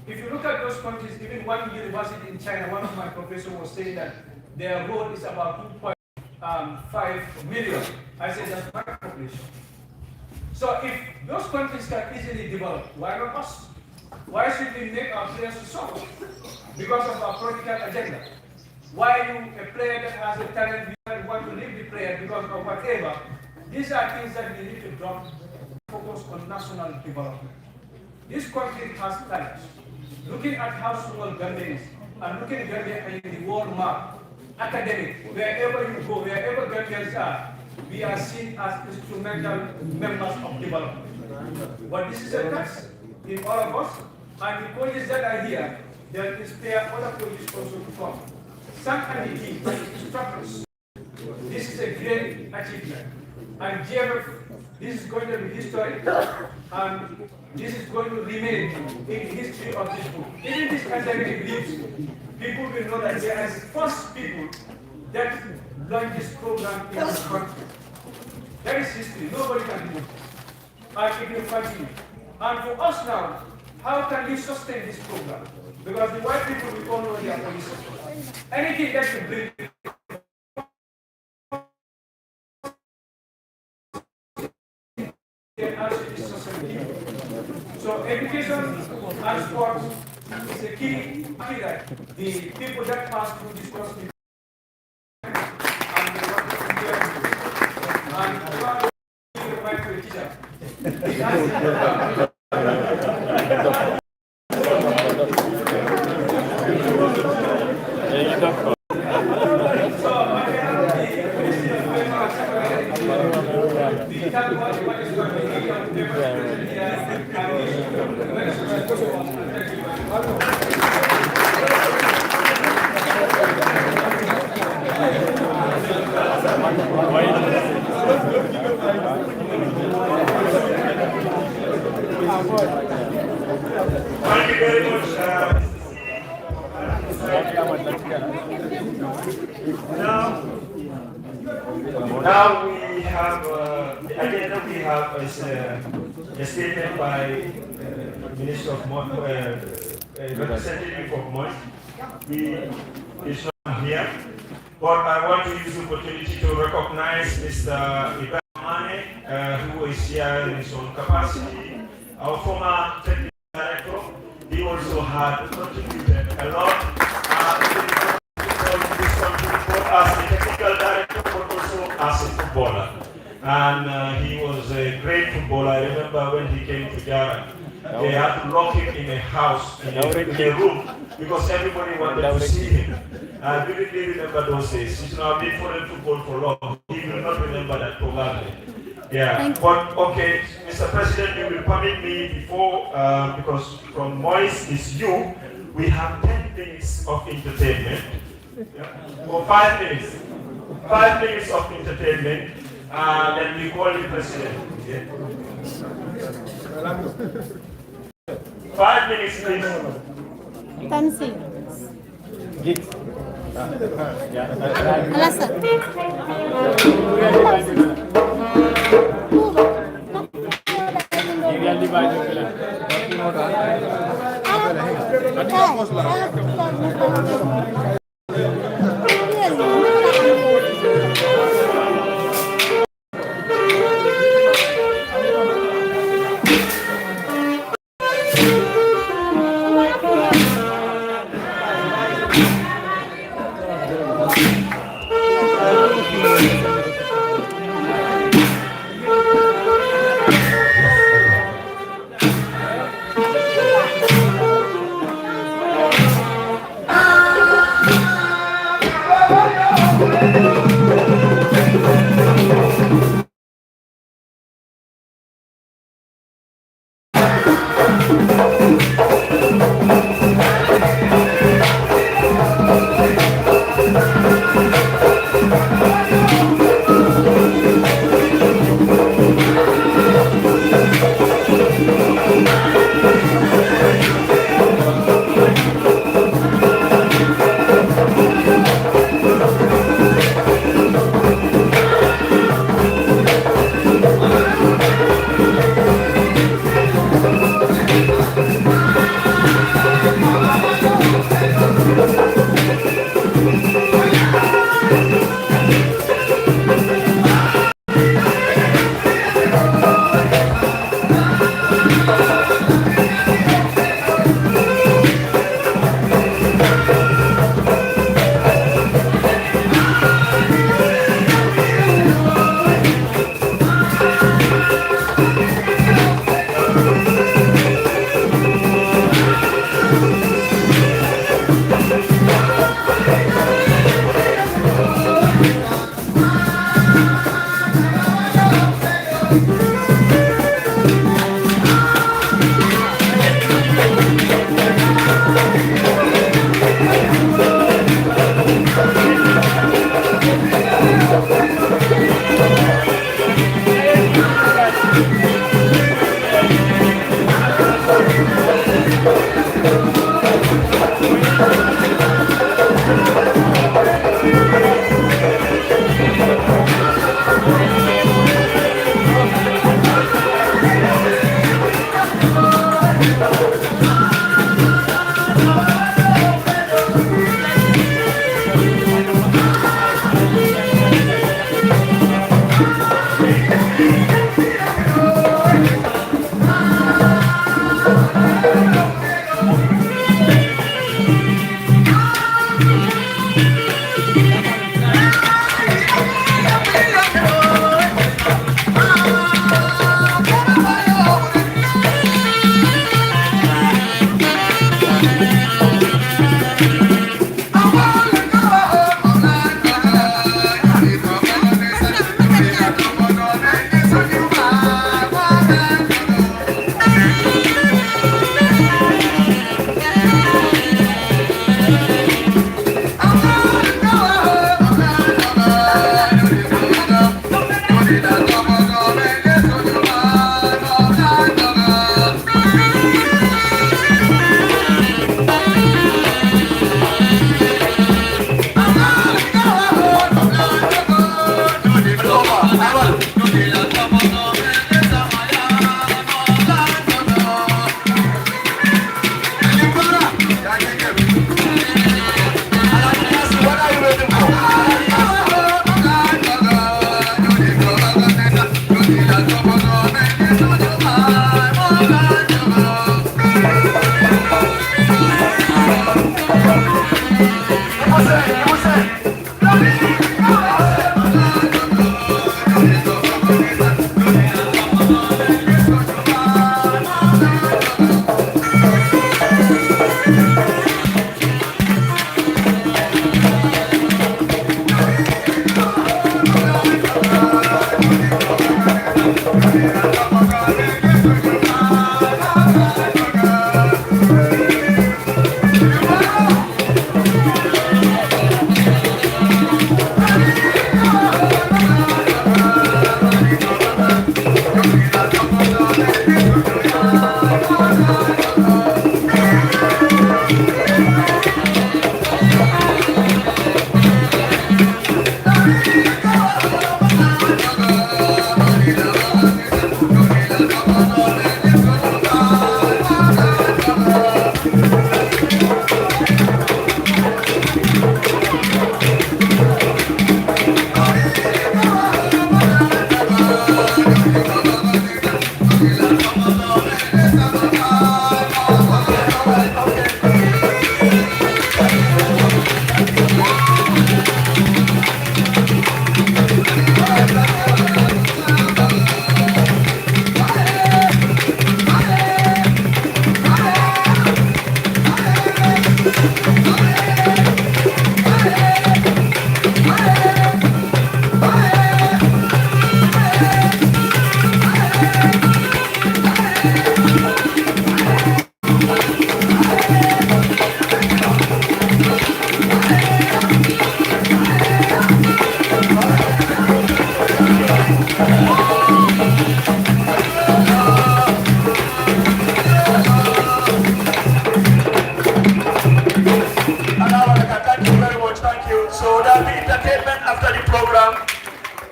If you look at those countries, even one university in China, one of my professors was saying that their road is about 2.5 million. I said that's my population. So if those countries can easily develop, why not us? Why should we make our players to suffer? Because of our political agenda. Why you, a player that has a talent, we want to leave the player because of whatever? These are things that we need to drop, focus on national development. This country has talent. Looking at how small Gambia is, and looking at Gambia in the world map, academic, wherever you go, wherever Gambians are, we are seen as instrumental members of development. But this is a tax in all of us, and the colleges that are here, there is other colleges also to come. Some and the team, instructors. This is a great achievement. And GAF, this is going to be history, and this is going to remain in the history of this book. Even this academic leaves, people will know that they are the first people that launched this program in this country. That is history. Nobody can do it. And it will continue. And for us now, how can we sustain this program? Because the white people will all know their policy. Anything that can bring so education and sport is a key that the people that pass through this course and the right to a teacher. Thank you very much. Now we have the agenda. We have is a statement by Minister of Representative of Mines. He is not here, but I want to use the opportunity to recognize Mr. Ibrahim, who is here in his own capacity. Our former technical director, he also had contributed a lot to this country, both as a technical director, but also as a footballer. And he was a great footballer. I remember when he came to Jara, they had to lock him in a house, in a room, because everybody wanted to see him. I vividly remember those days. He's now been following football for long. He will not remember that probably. Yeah, but okay, Mr. President, you will permit me before, because from Moise is you, we have 10 minutes of entertainment. Yeah. Or 5 minutes. 5 minutes of entertainment, then we call the President. Yeah. 5 minutes, please. 10 seconds. Alasan. Alasan.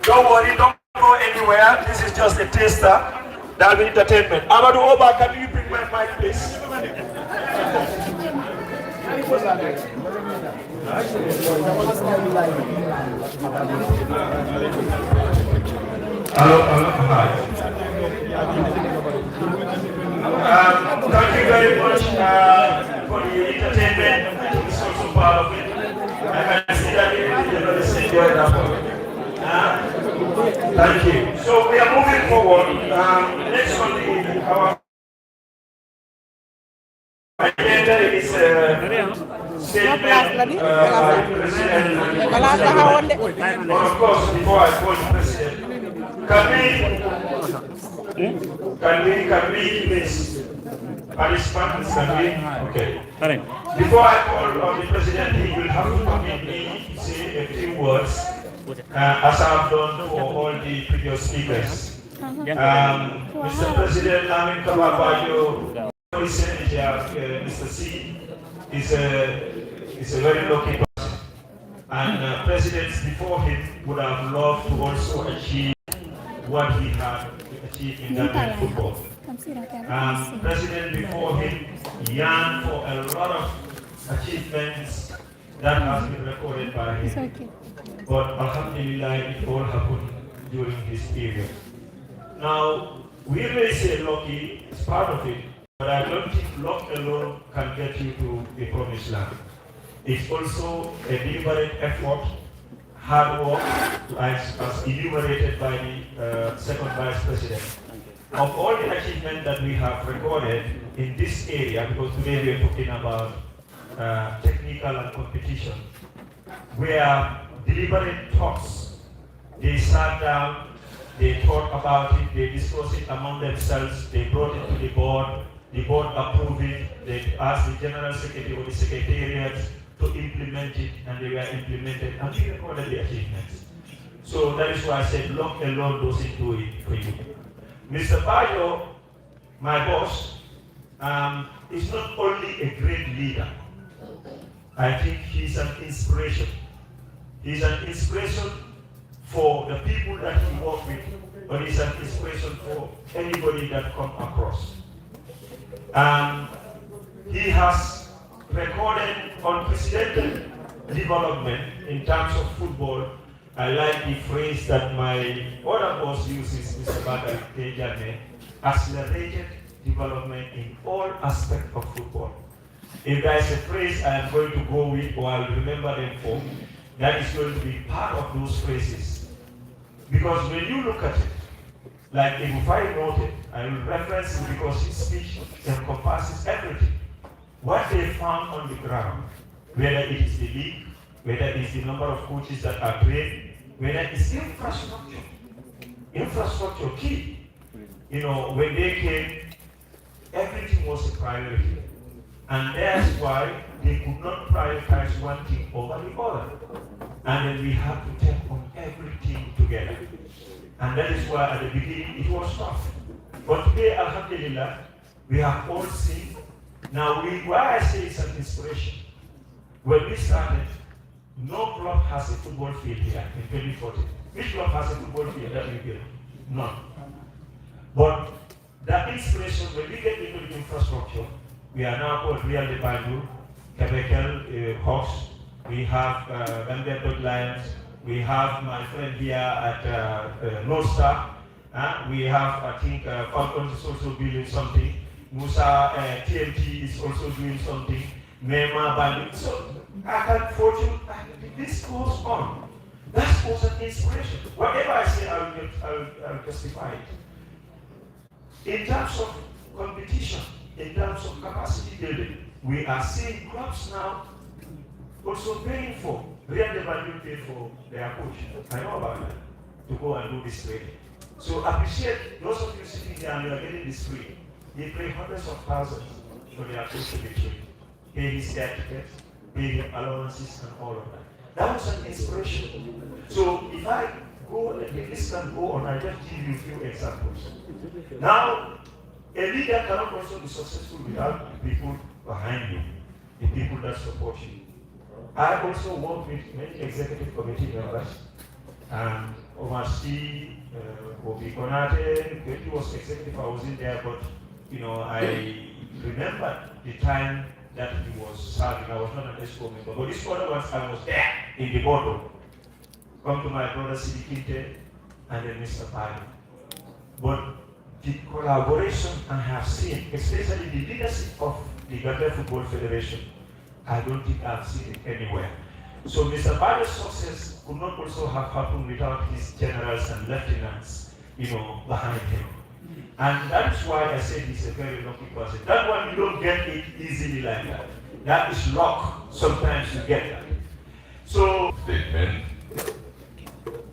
Don't worry, don't go anywhere. This is just a taster. That'll be entertainment. Amadou Oba, can you bring my mic, please? Hello, hi. Thank you very much for the entertainment. It's also part of it. I can see that you enjoy that. Thank you. So we are moving forward. Next on our agenda is statement by President. But of course, before I call the President, can we Can we please, participants, can we? Okay. Before I call on the president, he will have to permit me to say a few words, as I've done for all the previous speakers. Mr. President, Amin Kababayo, Mr. C, is a very lucky person. And presidents before him would have loved to also achieve what he had achieved in Gambian football. President before him yearned for a lot of achievements that has been recorded by him. But Alhamdulillah, it all happened during his period. Now, we may say lucky is part of it, but I don't think luck alone can get you to the promised land. It's also a deliberate effort, hard work, as enumerated by the second vice president. Of all the achievements that we have recorded in this area, because today we are talking about technical and competition, where deliberate thoughts, they sat down, they thought about it, they discussed it among themselves, they brought it to the board approved it, they asked the general secretary or the secretariat to implement it, and they were implemented, and we recorded the achievements. So that is why I said luck alone doesn't do it for you. Mr. Bayo, my boss, is not only a great leader, I think he's an inspiration. He's an inspiration for the people that he works with, but he's an inspiration for anybody that comes across. He has recorded unprecedented development in terms of football. I like the phrase that my other boss uses, Mr. Bakari Tejane, accelerated development in all aspects of football. If there is a phrase I am going to go with, or I will remember them for, that is going to be part of those phrases. Because when you look at it, like Ibufai noted, I will reference him because his speech encompasses everything. What they found on the ground, whether it is the league, whether it is the number of coaches that are trained, whether it's infrastructure key. You know, when they came, everything was a priority. And that's why they could not prioritize one thing over the other. And then we had to take on everything together. And that is why at the beginning it was tough. But today, Alhamdulillah, we have all seen. Now, why I say it's an inspiration, when we started, no club has a football field here in 2014. Which club has a football field that we built? None. But that inspiration, when we get into the infrastructure, we are now called Real de Banjul, Quebecal Hawks, we have Gambia Dog Lions, we have my friend here at North Star, we have, I think, Falcons is also building something, Musa TMT is also doing something, Mema Bandit. So I can fortune, this goes on. That was an inspiration. Whatever I say, I'll testify it. In terms of competition, in terms of capacity building, we are seeing clubs now also paying for, Real de Madrid pay for their coach. I know about that, to go and do this training. So appreciate those of you sitting here and you are getting this free. They pay hundreds of thousands for their coach to be trained. Pay his air tickets, pay him allowances and all of that. That was an inspiration. So if I go, if this can go on, I just give you a few examples. Now, a leader cannot also be successful without the people behind you, the people that support you. I also work with many executive committee members, and oversee Obi Konate. When he was executive, I was in there, but you know, I remember the time that he was serving. I was not an ESCO member, but this other ones I was there in the boardroom. Come to my brother Sidi Kinte and then Mr. Pari. But the collaboration I have seen, especially the leadership of the Gambia Football Federation, I don't think I've seen it anywhere. So Mr. Pari's success could not also have happened without his generals and lieutenants, you know, behind him. And that is why I said he's a very lucky person. That one, you don't get it easily like that. That is luck. Sometimes you get that. So, Statement.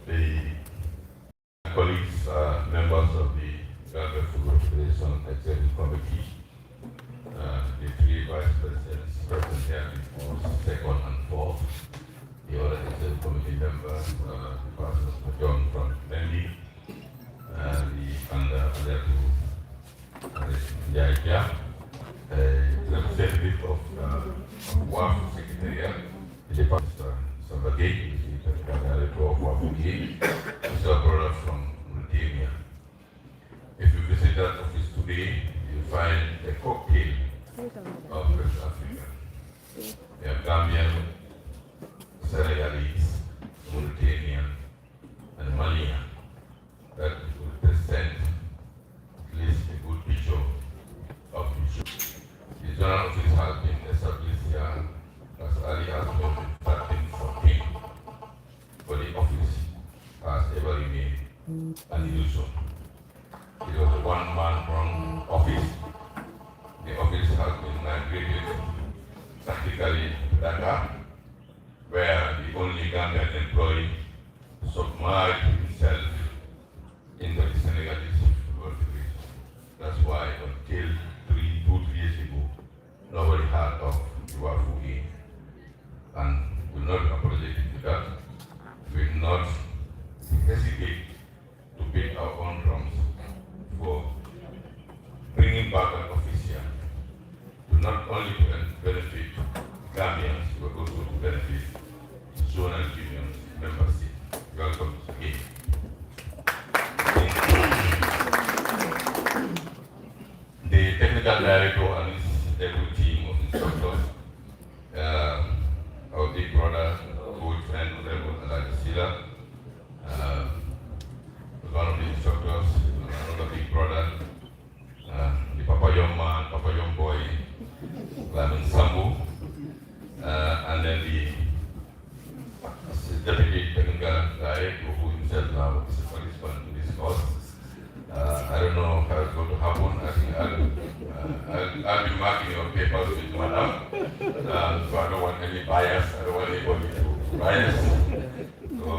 The colleagues, members of the Federation Executive Committee, the three vice presidents present here before second and fourth, the other executive committee members, Pastor John from Bendy, and the other two, Jaja, representative of WAF Secretariat, the Department Sabagay, the Director of WAF Gay, Mr. Brother from Mauritania. If you visit that office today, you'll find a cocktail of West Africa. We have Gambian, Senegalese, Mauritanian, and Malian that will present at least a good picture of the issue. The general office has been established here as early as 2013-14, but the office has ever remained an illusion. It was a one-man run office. The office has been migrated practically to Dakar, where the only Gambian employee submerged himself into the Senegalese football federation. That's why until 2-3 years ago, nobody heard of the WAFU game. And we're not apologetic to that. We will not hesitate to beat our own drums for bringing back an office here to not only benefit Gambians, but also to benefit zonal unions membership. Welcome again. The technical director and his able team of instructors, our big brother, good friend, Honorable Elijah Sila, one of the instructors, another big brother, the Papa Young man, Papa Young boy, Lamin Sambu, and then the deputy technical director who himself now is a participant to this course. I don't know how it's going to happen. I think I'll be marking your papers with Madam. So I don't want any bias. I don't want anybody to bias. So,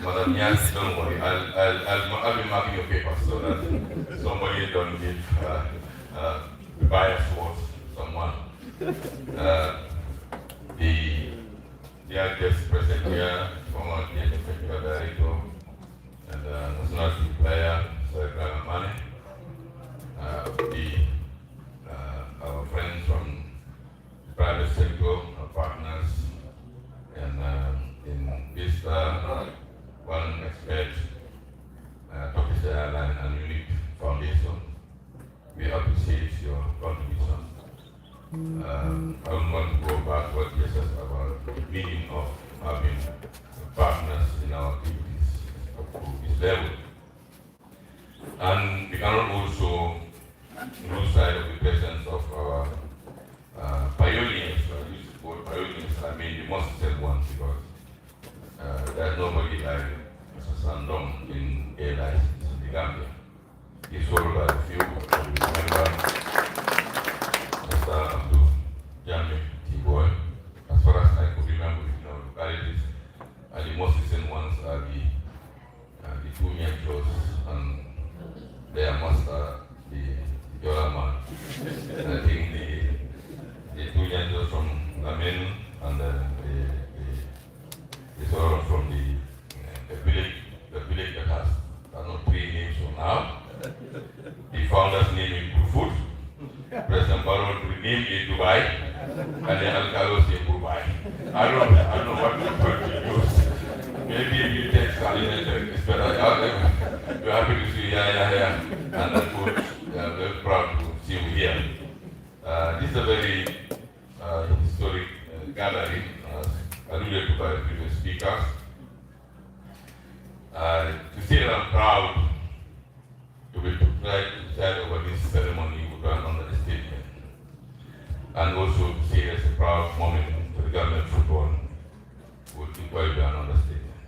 Madam Yancy, don't worry. I'll be marking your papers so that somebody don't give bias towards someone. The guest present here, former technical director and national team player, Sir Mane. Our friends from the private sector, our partners, and in this one expert, Turkish Airline and Unique Foundation, we appreciate your contribution. I don't want to go back what you said about the meaning of having partners in our activities to this level. And we cannot also lose sight of the presence of our pioneers. I use the word pioneers, I mean the most recent ones, because there's nobody like Mr. Sandong in airlines in the Gambia. He's followed by a few, remember Mr. Abdul Jami T-Boy. As far as I could remember, localities, and the most recent ones are the two mentors and their master, the Yola man. And I think the two mentors from Lamin and the sort from the village that has not three names for now. The founder's name is Burfoot. President Barrow renamed it Dubai, and then Al-Kalo say Dubai. I don't know what to use. Maybe you take Salina, it's better. We're happy to see you here, and that's good. We're very proud to see you here. This is a very historic gathering, alluded to by the previous speakers. To say that I'm proud to be try to preside over this ceremony would be an understatement. And also to say it's a proud moment for the Gambian football would equally be an understatement.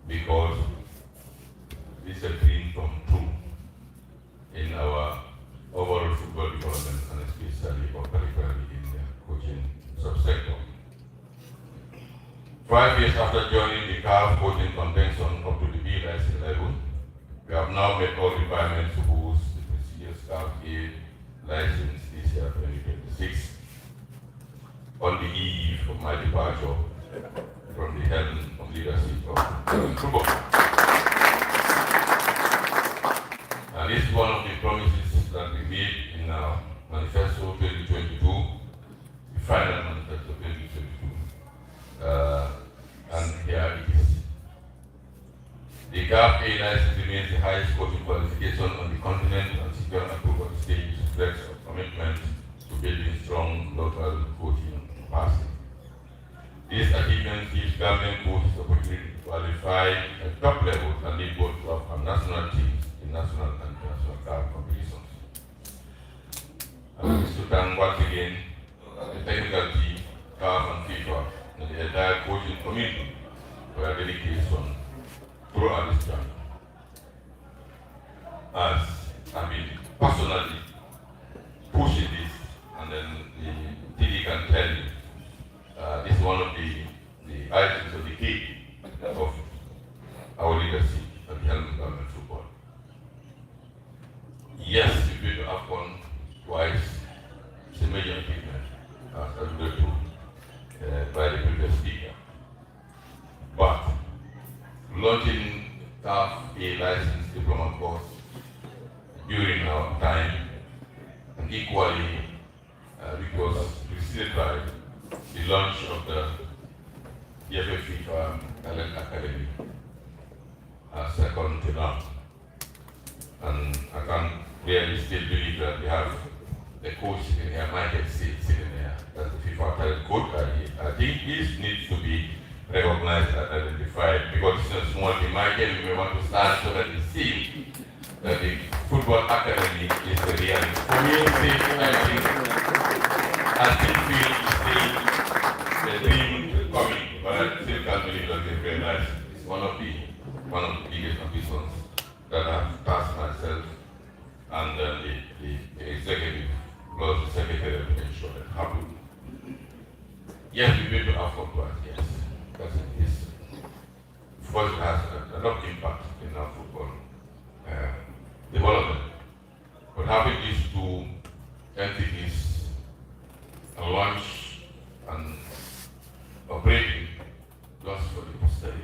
Because this is a dream come true in our overall football development and especially or particularly in the coaching subsector. 5 years after joining the GAF coaching convention up to the B license level, we have have now met all requirements to host the prestigious GAF license this year 2026 on the eve of my departure from the helm of leadership of football. And this is one of the promises that we made in our Manifesto 2022, the final Manifesto 2022. And here it is. The GAF license remains the highest coaching qualification on the continent and secure approval stage reflects our commitment to building strong local coaching capacity. This achievement gives Gambian coaches the opportunity to qualify at top level and lead both club and national teams in national and international GAF competitions. I wish to thank once again the technical team, GAF and FIFA, and the entire coaching community for their dedication throughout this journey. As I've been personally pushing this, and then the TD can tell you, this is one of the items of the key of our leadership at the helm of government football. Yes, we've been to AFCON twice. It's a major achievement, as alluded to by the previous speaker. But launching GAF license diploma course during our time, and equally because preceded by the launch of the GAF FIFA Talent Academy second to none. And I can really still believe that we have the coach in here, Michael sitting there, that's the FIFA talent coach. I think this needs to be recognized and identified because it's a small thing. Michael, we may want to start so that you see that the football academy is the reality. For me, I think I still feel the dream coming, but I still can't believe that they realize it's one of the biggest ambitions that I've tasked myself and the executive plus the secretary to ensure that happen. Yes, we've been to AFCON twice, yes. That's it is. Of course, it has a lot of impact in our football development. But having these two entities launch and operating just for the posterity,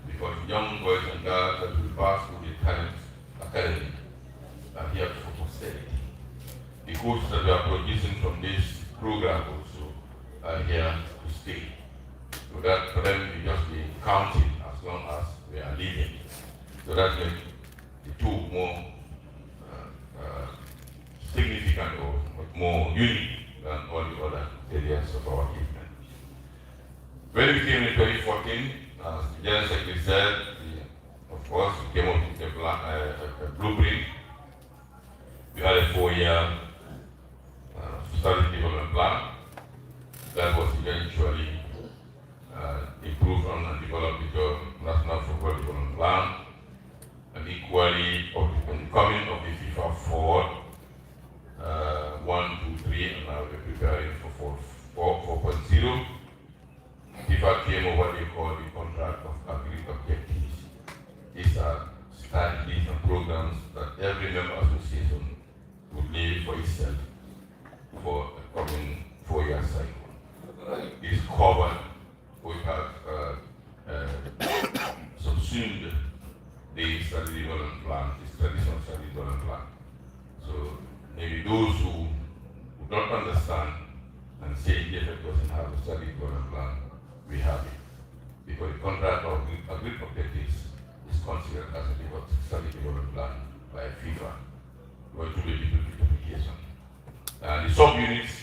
because young boys and girls that will pass through the talent academy are here for posterity. The coaches that we are producing from this program also are here to stay. So that for them we just be counting as long as we are leading. So that makes the two more significant or more unique than all the other areas of our achievement. When we came in 2014, as the General Secretary said, of course we came up with a blueprint. We had a 4-year strategic development plan that was eventually improved on and developed the National Football Development Plan, and equally on coming of the FIFA 1, 2, 3, and now we're preparing for 4.0. FIFA came over what they call the contract of agreed objectives. These are strategies and programs that every member association would lay for itself for the coming 4-year cycle. This covered, we have subsumed the strategy development plan, the traditional strategy development plan. So maybe those who don't understand and say GFF doesn't have a strategy development plan, we have it. Because the contract of agreed objectives is considered as a strategy development plan by FIFA, going to be duplication. And the sub-units,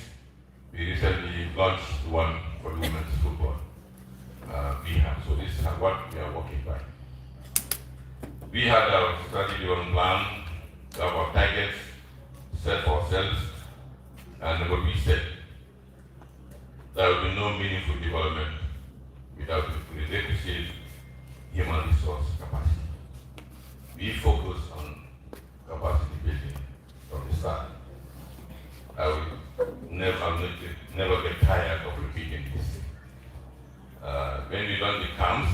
we recently launched one for women's football. We have, so this is what we are working by. We had our strategy development plan, our targets set for ourselves, and what we said, there will be no meaningful development without the requisite human resource capacity. We focus on capacity building from the start. I will never get tired of repeating this. When we run the camps,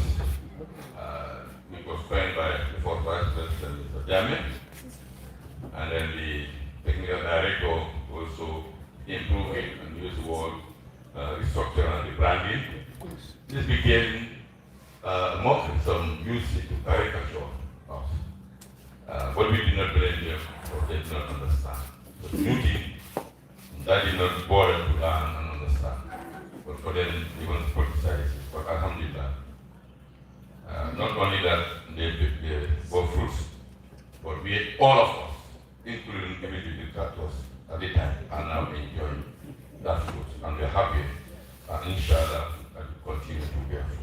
it was coined by the fourth vice president Jame, and then the technical director also improved it and used the word restructure and rebranding. This became more some used it to caricature us. But we did not blame them, or they did not understand. The beauty that did not bother to learn and understand. But for them, they want to politicize it. But alhamdulillah, not only that they bore fruits, but we, all of us, including even the dictators at the time, are now enjoying that fruit. And we're happy, and inshallah, that we continue to bear fruits.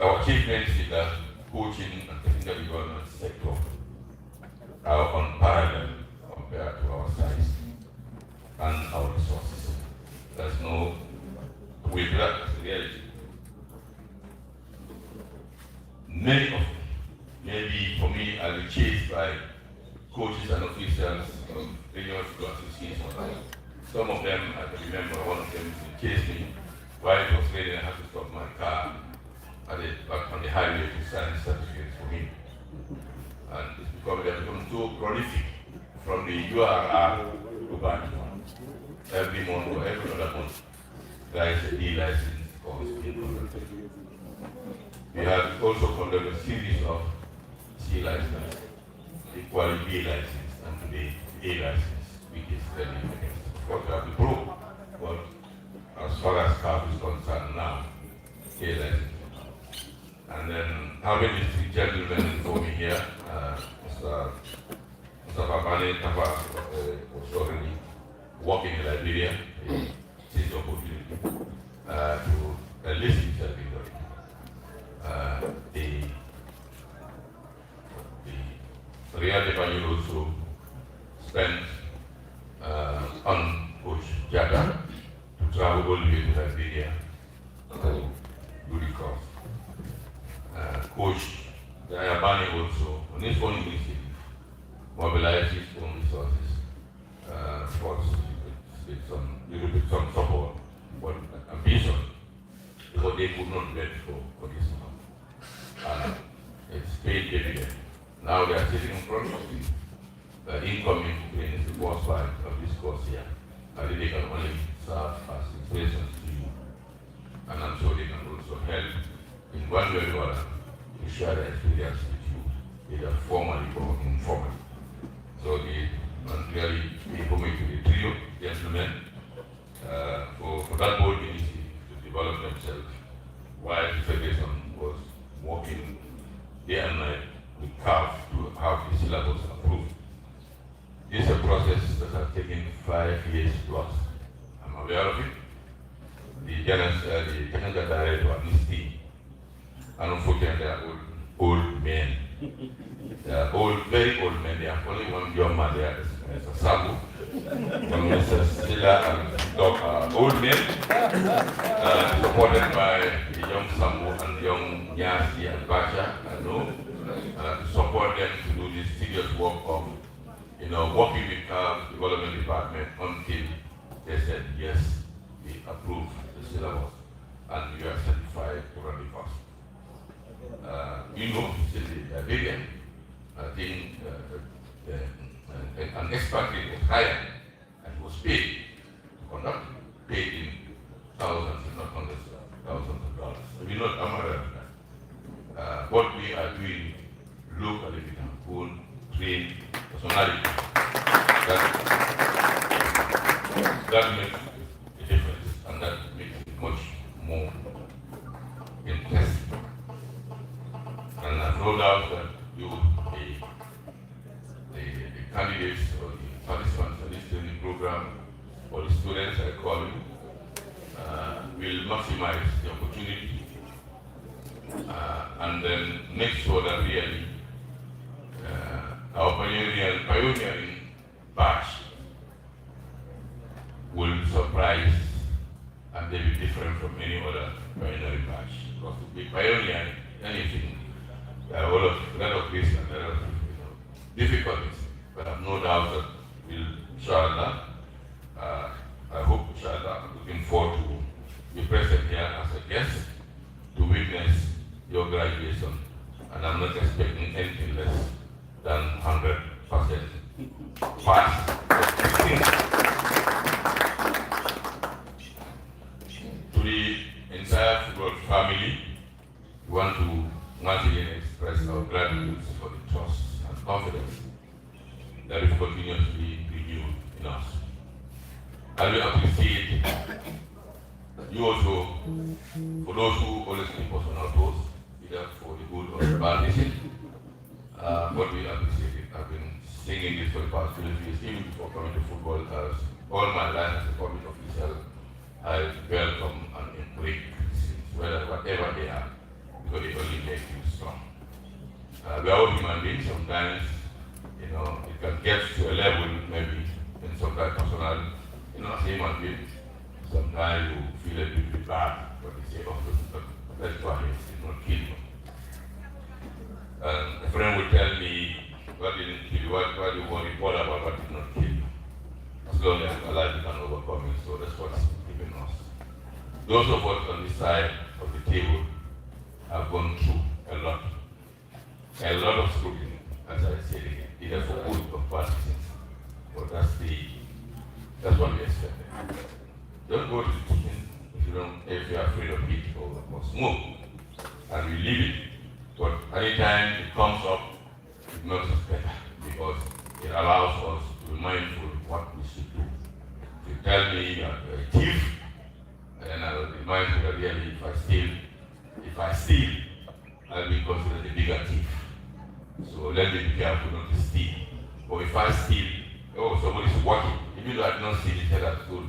Our achievements in the coaching and technical development sector are unparalleled compared to our size and our resources. There's no way that is the reality. Many of them, maybe for me, I'll be chased by coaches and officials of regional football associations. Some of them, I can remember one of them chased me while it was raining. I had to stop my car back on the highway to sign certificates for him. And it's because they have become so prolific from the URR to back every month or every other month. There is a D license course being conducted. We have also conducted a series of C license, equally B license, and today A license, which is very important. Of course, we have the Pro, but as far as GAF is concerned now, A license. And then having these three gentlemen for me here, Mr. Babane Tafa was already working in Liberia, he seized the opportunity to enlist himself in the Real Devil also spent on Coach Jada to travel all the way to Liberia to do the course. Coach Jayabani also, on his own initiative, mobilized his own resources with some support, but ambition, because they could not wait for this now. And it's paid dividend. Now they are sitting in front of you. The incoming plane is the first part of this course here. I think they can only serve as inspirations to you. And I'm sure they can also help in one way or other to share their experience with you, either formally or informally. So they really pay homage to the trio, gentlemen, for that bold initiative to develop themselves while the Federation was working day and night with GAF to have the syllabus approved. This is a process that has taken 5 years plus. I'm aware of it. The technical director and his team, and unfortunately, they are old men. They are very old men. They have only one young man there, Mr. Sabu, and Mr. Silla and Doc are old men, supported by the young Samu and the young Nyasi and Basha, I know, to support them to do this serious work of, working with the development department until they said, yes, we approve the syllabus and you are certified to run the course. Since the beginning, I think an expert was hired and was paid to conduct it, paid in thousands, if not hundreds of thousands of dollars. We not aware of that. What we are doing locally with our own trained personality, that makes a difference, and that makes it much more interesting. And I have no doubt that you, the candidates or the participants of this training program, or the students I call you, will maximize the opportunity and then make sure that really our pioneering batch will surprise and they will be different from any other pioneering batch. Because to be pioneering anything, there are a lot of risks and a lot of difficulties, but I have no doubt that we'll, inshallah, I hope, inshallah, I'm looking forward to be present here as a guest to witness your graduation. And and I'm not expecting anything less than 100% pass. To the entire football family, we want to once again express our gratitude for the trust and confidence that is continuously renewed in us. And we appreciate you also for those who always keep us on our toes, either for the good or the bad reason. What we appreciate it. I've been singing this for the past 12 years, even before coming to football. As all my life as a public official, I welcome and embrace whatever they are, because it only makes you strong. We are all human beings. Sometimes, it can get to a level, maybe, in some kind of personal, as a human being. Sometimes you feel a little bit bad, but you say, oh, let's go ahead, it won't kill you. And a friend would tell me, what didn't kill you, what do you worry about, what did not kill you? As long as you're alive, you can overcome it, so that's what's giving us. Those of us on this side of the table have gone through a lot of scrutiny, as I said again, either for good or bad things. But that's what we expect. Don't go to the kitchen if you're afraid of heat or smoke, and we leave it. But anytime it comes up, it makes us better, because it allows us to be mindful of what we should do. If you tell me that you're a thief, then I will be mindful that really if I steal, I'll be considered a bigger thief. So let me be careful not to steal. Or if I steal, somebody's watching, even though I did not steal it, I stole.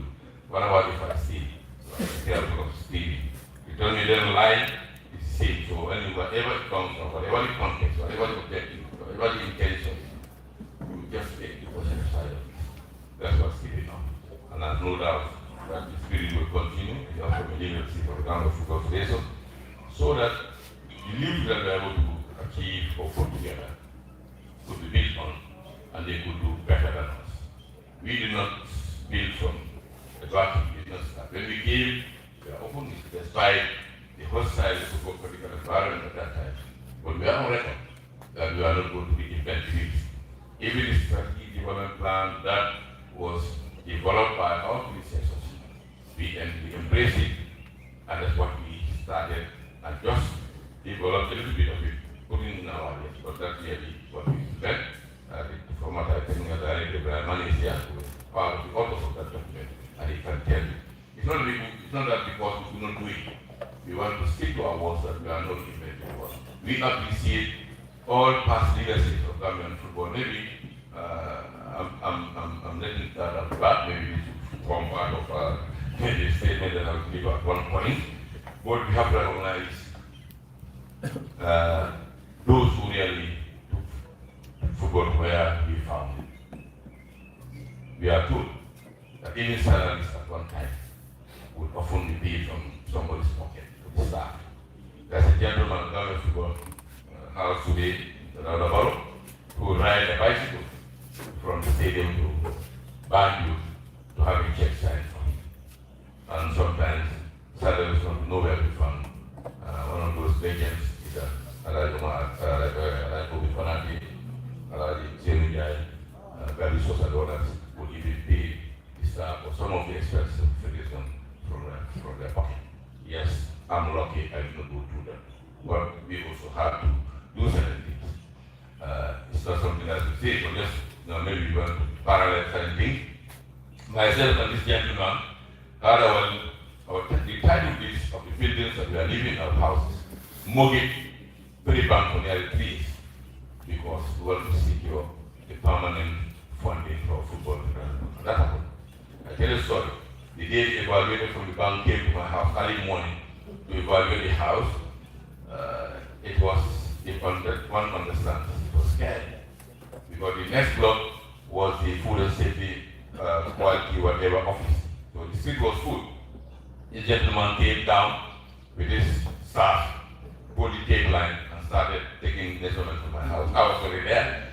What about if I steal? So I'm careful of stealing. You tell me then lie, it's sin. So whatever it comes from, whatever the context, whatever the objective, whatever the intention, you just take the positive side of it. That's what's giving up. And I have no doubt that the spirit will continue in the leadership of the Gambia Football Federation, so that the league that we are able to achieve or put together could be built on, and they could do better than us. We did not build from a vacuum, we did not start. When we came, we are open despite the hostile football political environment at that time. But we are on record that we are not going to be inventive. Even the strategic development plan that was developed by our predecessors, we embrace it, and that's what we started, and just developed a little bit of it, putting in our ideas. But that's really what we spent. The former technical director, Brian, is here, who is part of the authors of that document, and he can tell you. It's not that because we do not do it. We want to stick to our words that we are not inventing words. We appreciate all past legacies of Gambian football. Maybe I'm letting that out back, maybe it should form part of the statement that I will give at one point. But we have to recognize those who really took football to where we found it. We are told that any salaries at one time would often be paid from somebody's pocket to the staff. There's a gentleman in Gambia football house today, who would ride a bicycle from the stadium to Banjul to have a check signed for him. And sometimes salaries from nowhere to be found. One of those legends is Alaji Fanati, Alaji Zemujai, Gary Sosa Dollars would even pay the staff or some of the expenses of the federation from their pocket. Yes, I'm lucky I did not go through that. But we also have to do certain things. It's not something that we say, but just maybe we want to parallel certain things. Myself and this gentleman had the title list of the buildings that we are living in, our houses, mortgage, very bank for nearly 3 years, because we want to secure the permanent funding for football. And that happened. I tell you a story. The day the evaluator from the bank came to my house early morning to evaluate the house, it was, if one understands, it was scared. Because the next block was the food and safety quality whatever office. So the street was full. This gentleman came down with his staff, pulled the tape line and started taking measurements of my house. I was already there.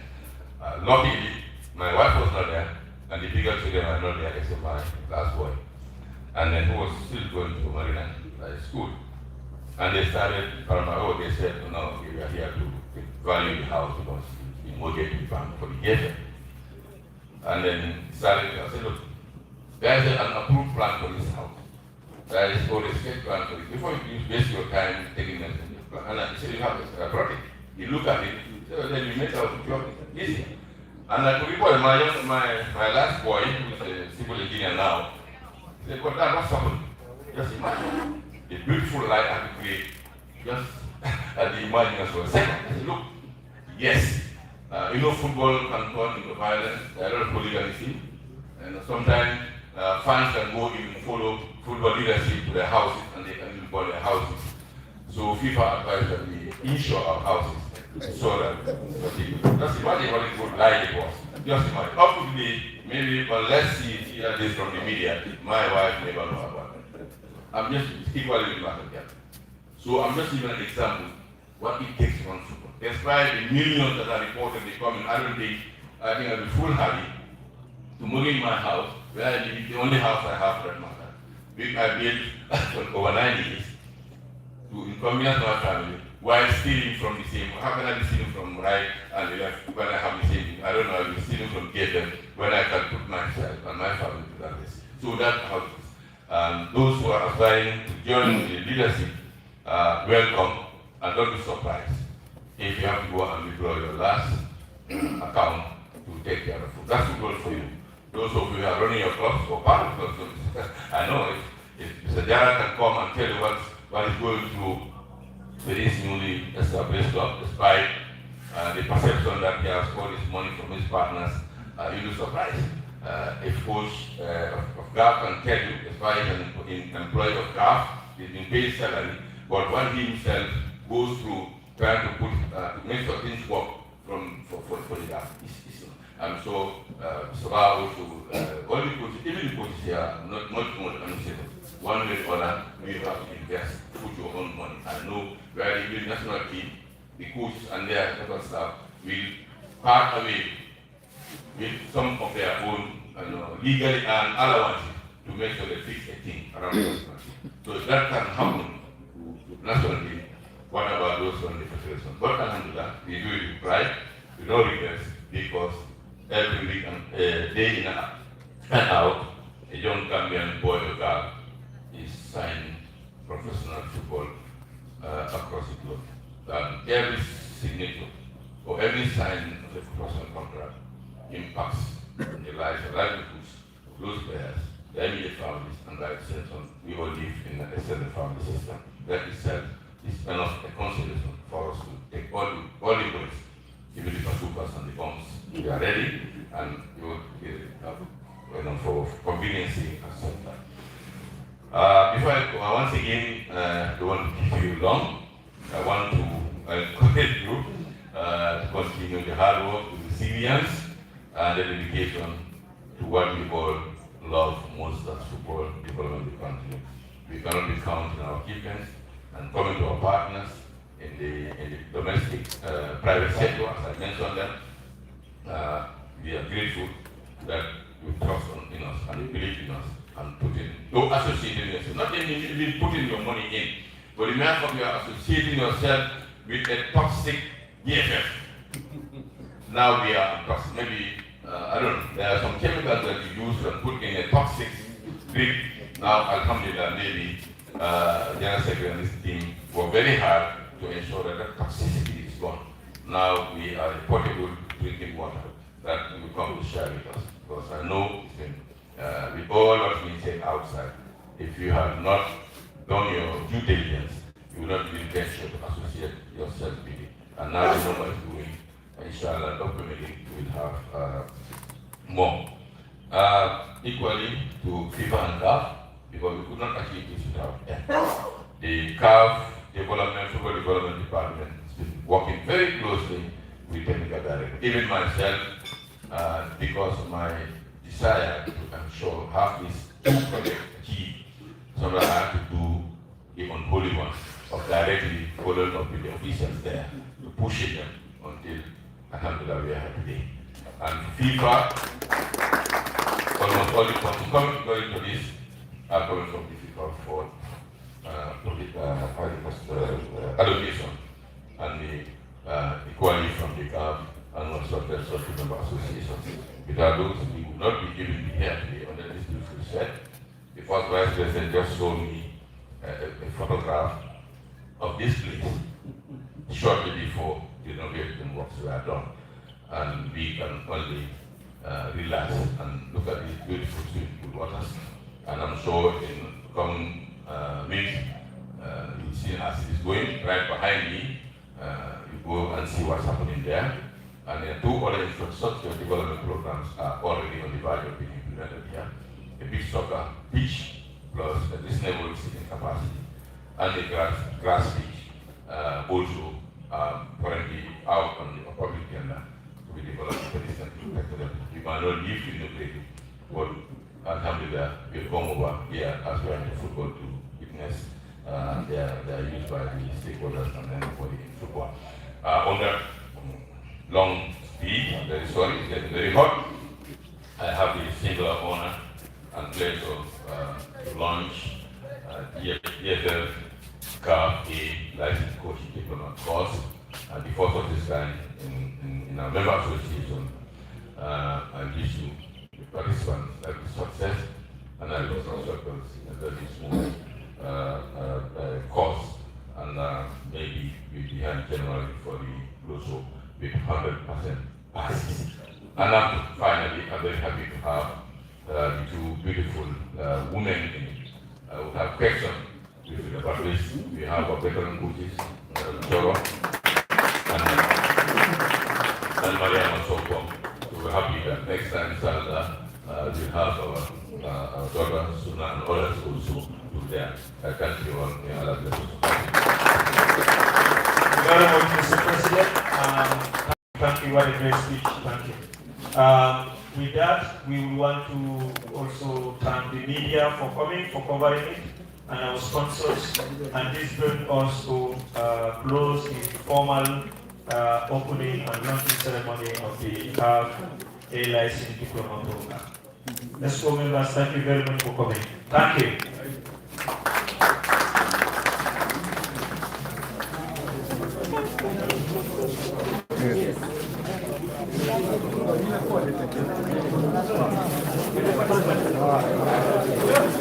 Luckily, my wife was not there, and the bigger children were not there except my last boy. And then who was still going to Marina School. And they started, they said, no, we are here to value the house because we mortgaged the bank for the GAF. And then started, I said, look, there's an approved plan for this house. There is called a state plan for it. Before you waste your time taking them to the plan. And I said, you have a project. You look at it, so then you make out the job easy. And I could report my last boy, who is a civil engineer now, he said, but that was something. Just imagine the beautiful life I could create just at the imagination for a second. I said, look, yes, football can turn into violence, a lot of hooliganism, and sometimes fans can go in and follow football leadership to their houses and they can buy their houses. So FIFA advised that we insure our houses so that just imagine what it would like it was. Just imagine. Up to the maybe, but let's hear this from the media. My wife never know about it. I'm just equally important here. So I'm just giving an example what it takes to run football. Despite the millions that are reportedly coming, I think I'll be foolhardy to move in my house, where I live, the only house I have for that matter. I built for over 9 years to inconvenience my family while stealing from the same. How can I be stealing from right and the left when I have the same? I don't know, I'll be stealing from them when I can put myself and my family to that risk. So that's how it is. Those who are aspiring to join the leadership, welcome, and don't be surprised if you have to go and withdraw your last account to take care of food. That's football for you. Those of you who are running your clubs or part of clubs, I know if Mr. Jara can come and tell you what is going through with this newly established club, despite the perception that he has got his money from his partners, you'll be surprised. A coach of GAF can tell you, despite an employee of GAF, he's been paid salary, but what he himself goes through trying to put, to make sure things work for the GAF. And so, all the coaches, even the coaches here, not more administrators. One way or another, you have to invest, put your own money. I know where the national team, the coaches and their total staff will part away with some of their own legally earned allowances to make sure they fix a thing around the national team. So if that can happen to national team, what about those on the federation? But alhamdulillah, we do it with pride, with no regrets, because every week and day in and out, a young Gambian boy or girl is signing professional football across the globe. Every signature or every sign of a professional contract impacts the lives and livelihoods of those players, their immediate families, and their extension. We all live in a extended family system. That itself is enough a consideration for us to take all the ways, even the bazookas and the bombs. We are ready, and we will for convenience and before I once again don't want to keep you long. I want to encourage you to continue the hard work, the resilience, and the dedication to what we all love most, as football development the country. We cannot be counting our achievements and coming to our partners in the domestic private sector, as I mentioned them. We are grateful that you trust in us and you believe in us and put in, to associate yourself. Not even putting your money in, but the matter of you are associating yourself with a toxic GFF. Now we are toxic. Maybe, I don't know, there are some chemicals that you use and put in a toxic drink. Now, alhamdulillah, maybe General Secretary and his team work very hard to ensure that that toxicity is gone. Now we are a portable drinking water that will come to share with us. Because I know with all what's being said outside, if you have not done your due diligence, you will not be intention to associate yourself with it. And now the number is doing, inshallah, ultimately we will have more. Equally to FIFA and GAF, because we could not achieve this without them. The GAF Football Development Department has been working very closely with technical director. Even myself, because of my desire to ensure have this two projects achieved, so I had to do the unholy one of directly following up with the officials there to push them until alhamdulillah we are here today. And FIFA, almost all the funds going to this are coming from the FIFA for allocation and the the GAF and also the social member associations. Without those, we would not be even be here today under this beautiful set. The first Vice President just showed me a photograph of this place shortly before the renovation works were done. And we can only relax and look at these beautiful swimming pool waters. And I'm sure in coming weeks, you'll see as it is going right behind me, you go and see what's happening there. And then 2 other infrastructure development programs are already on the verge of being implemented here. A big soccer pitch plus a reasonable seating capacity. And the grass pitch also currently out on the public agenda to be developed for this country. We might not live in the place, but alhamdulillah, we'll come over here as we are in football to witness their use by the stakeholders and everybody in football. On that long speed, I'm very sorry, it's getting very hot. I have the singular honor and pleasure to launch EFL GAF A licensed coaching diploma course, and the first of this kind in our member association. I wish you, the participants, every success, and I wish instructors a very smooth course, and maybe we'll be here in January for the Rosso with 100% passes. And finally, I'm very happy to have the 2 beautiful women in it. I would have questions with the parties. We have our veteran coaches, Joro, and Mariam and so forth. So we're happy that next time, inshallah, we'll have our daughter, Suna, and others also do there. I thank you all. May Allah bless you. Thank you very much, Mr. President. Thank you, what a great speech. Thank you. With that, we want to also thank the media for coming, for covering it, and our sponsors. And this brings us to close the formal opening and launching ceremony of the GAF A License Diploma Program. Let's go, members. Thank you very much for coming. Thank you. Yes.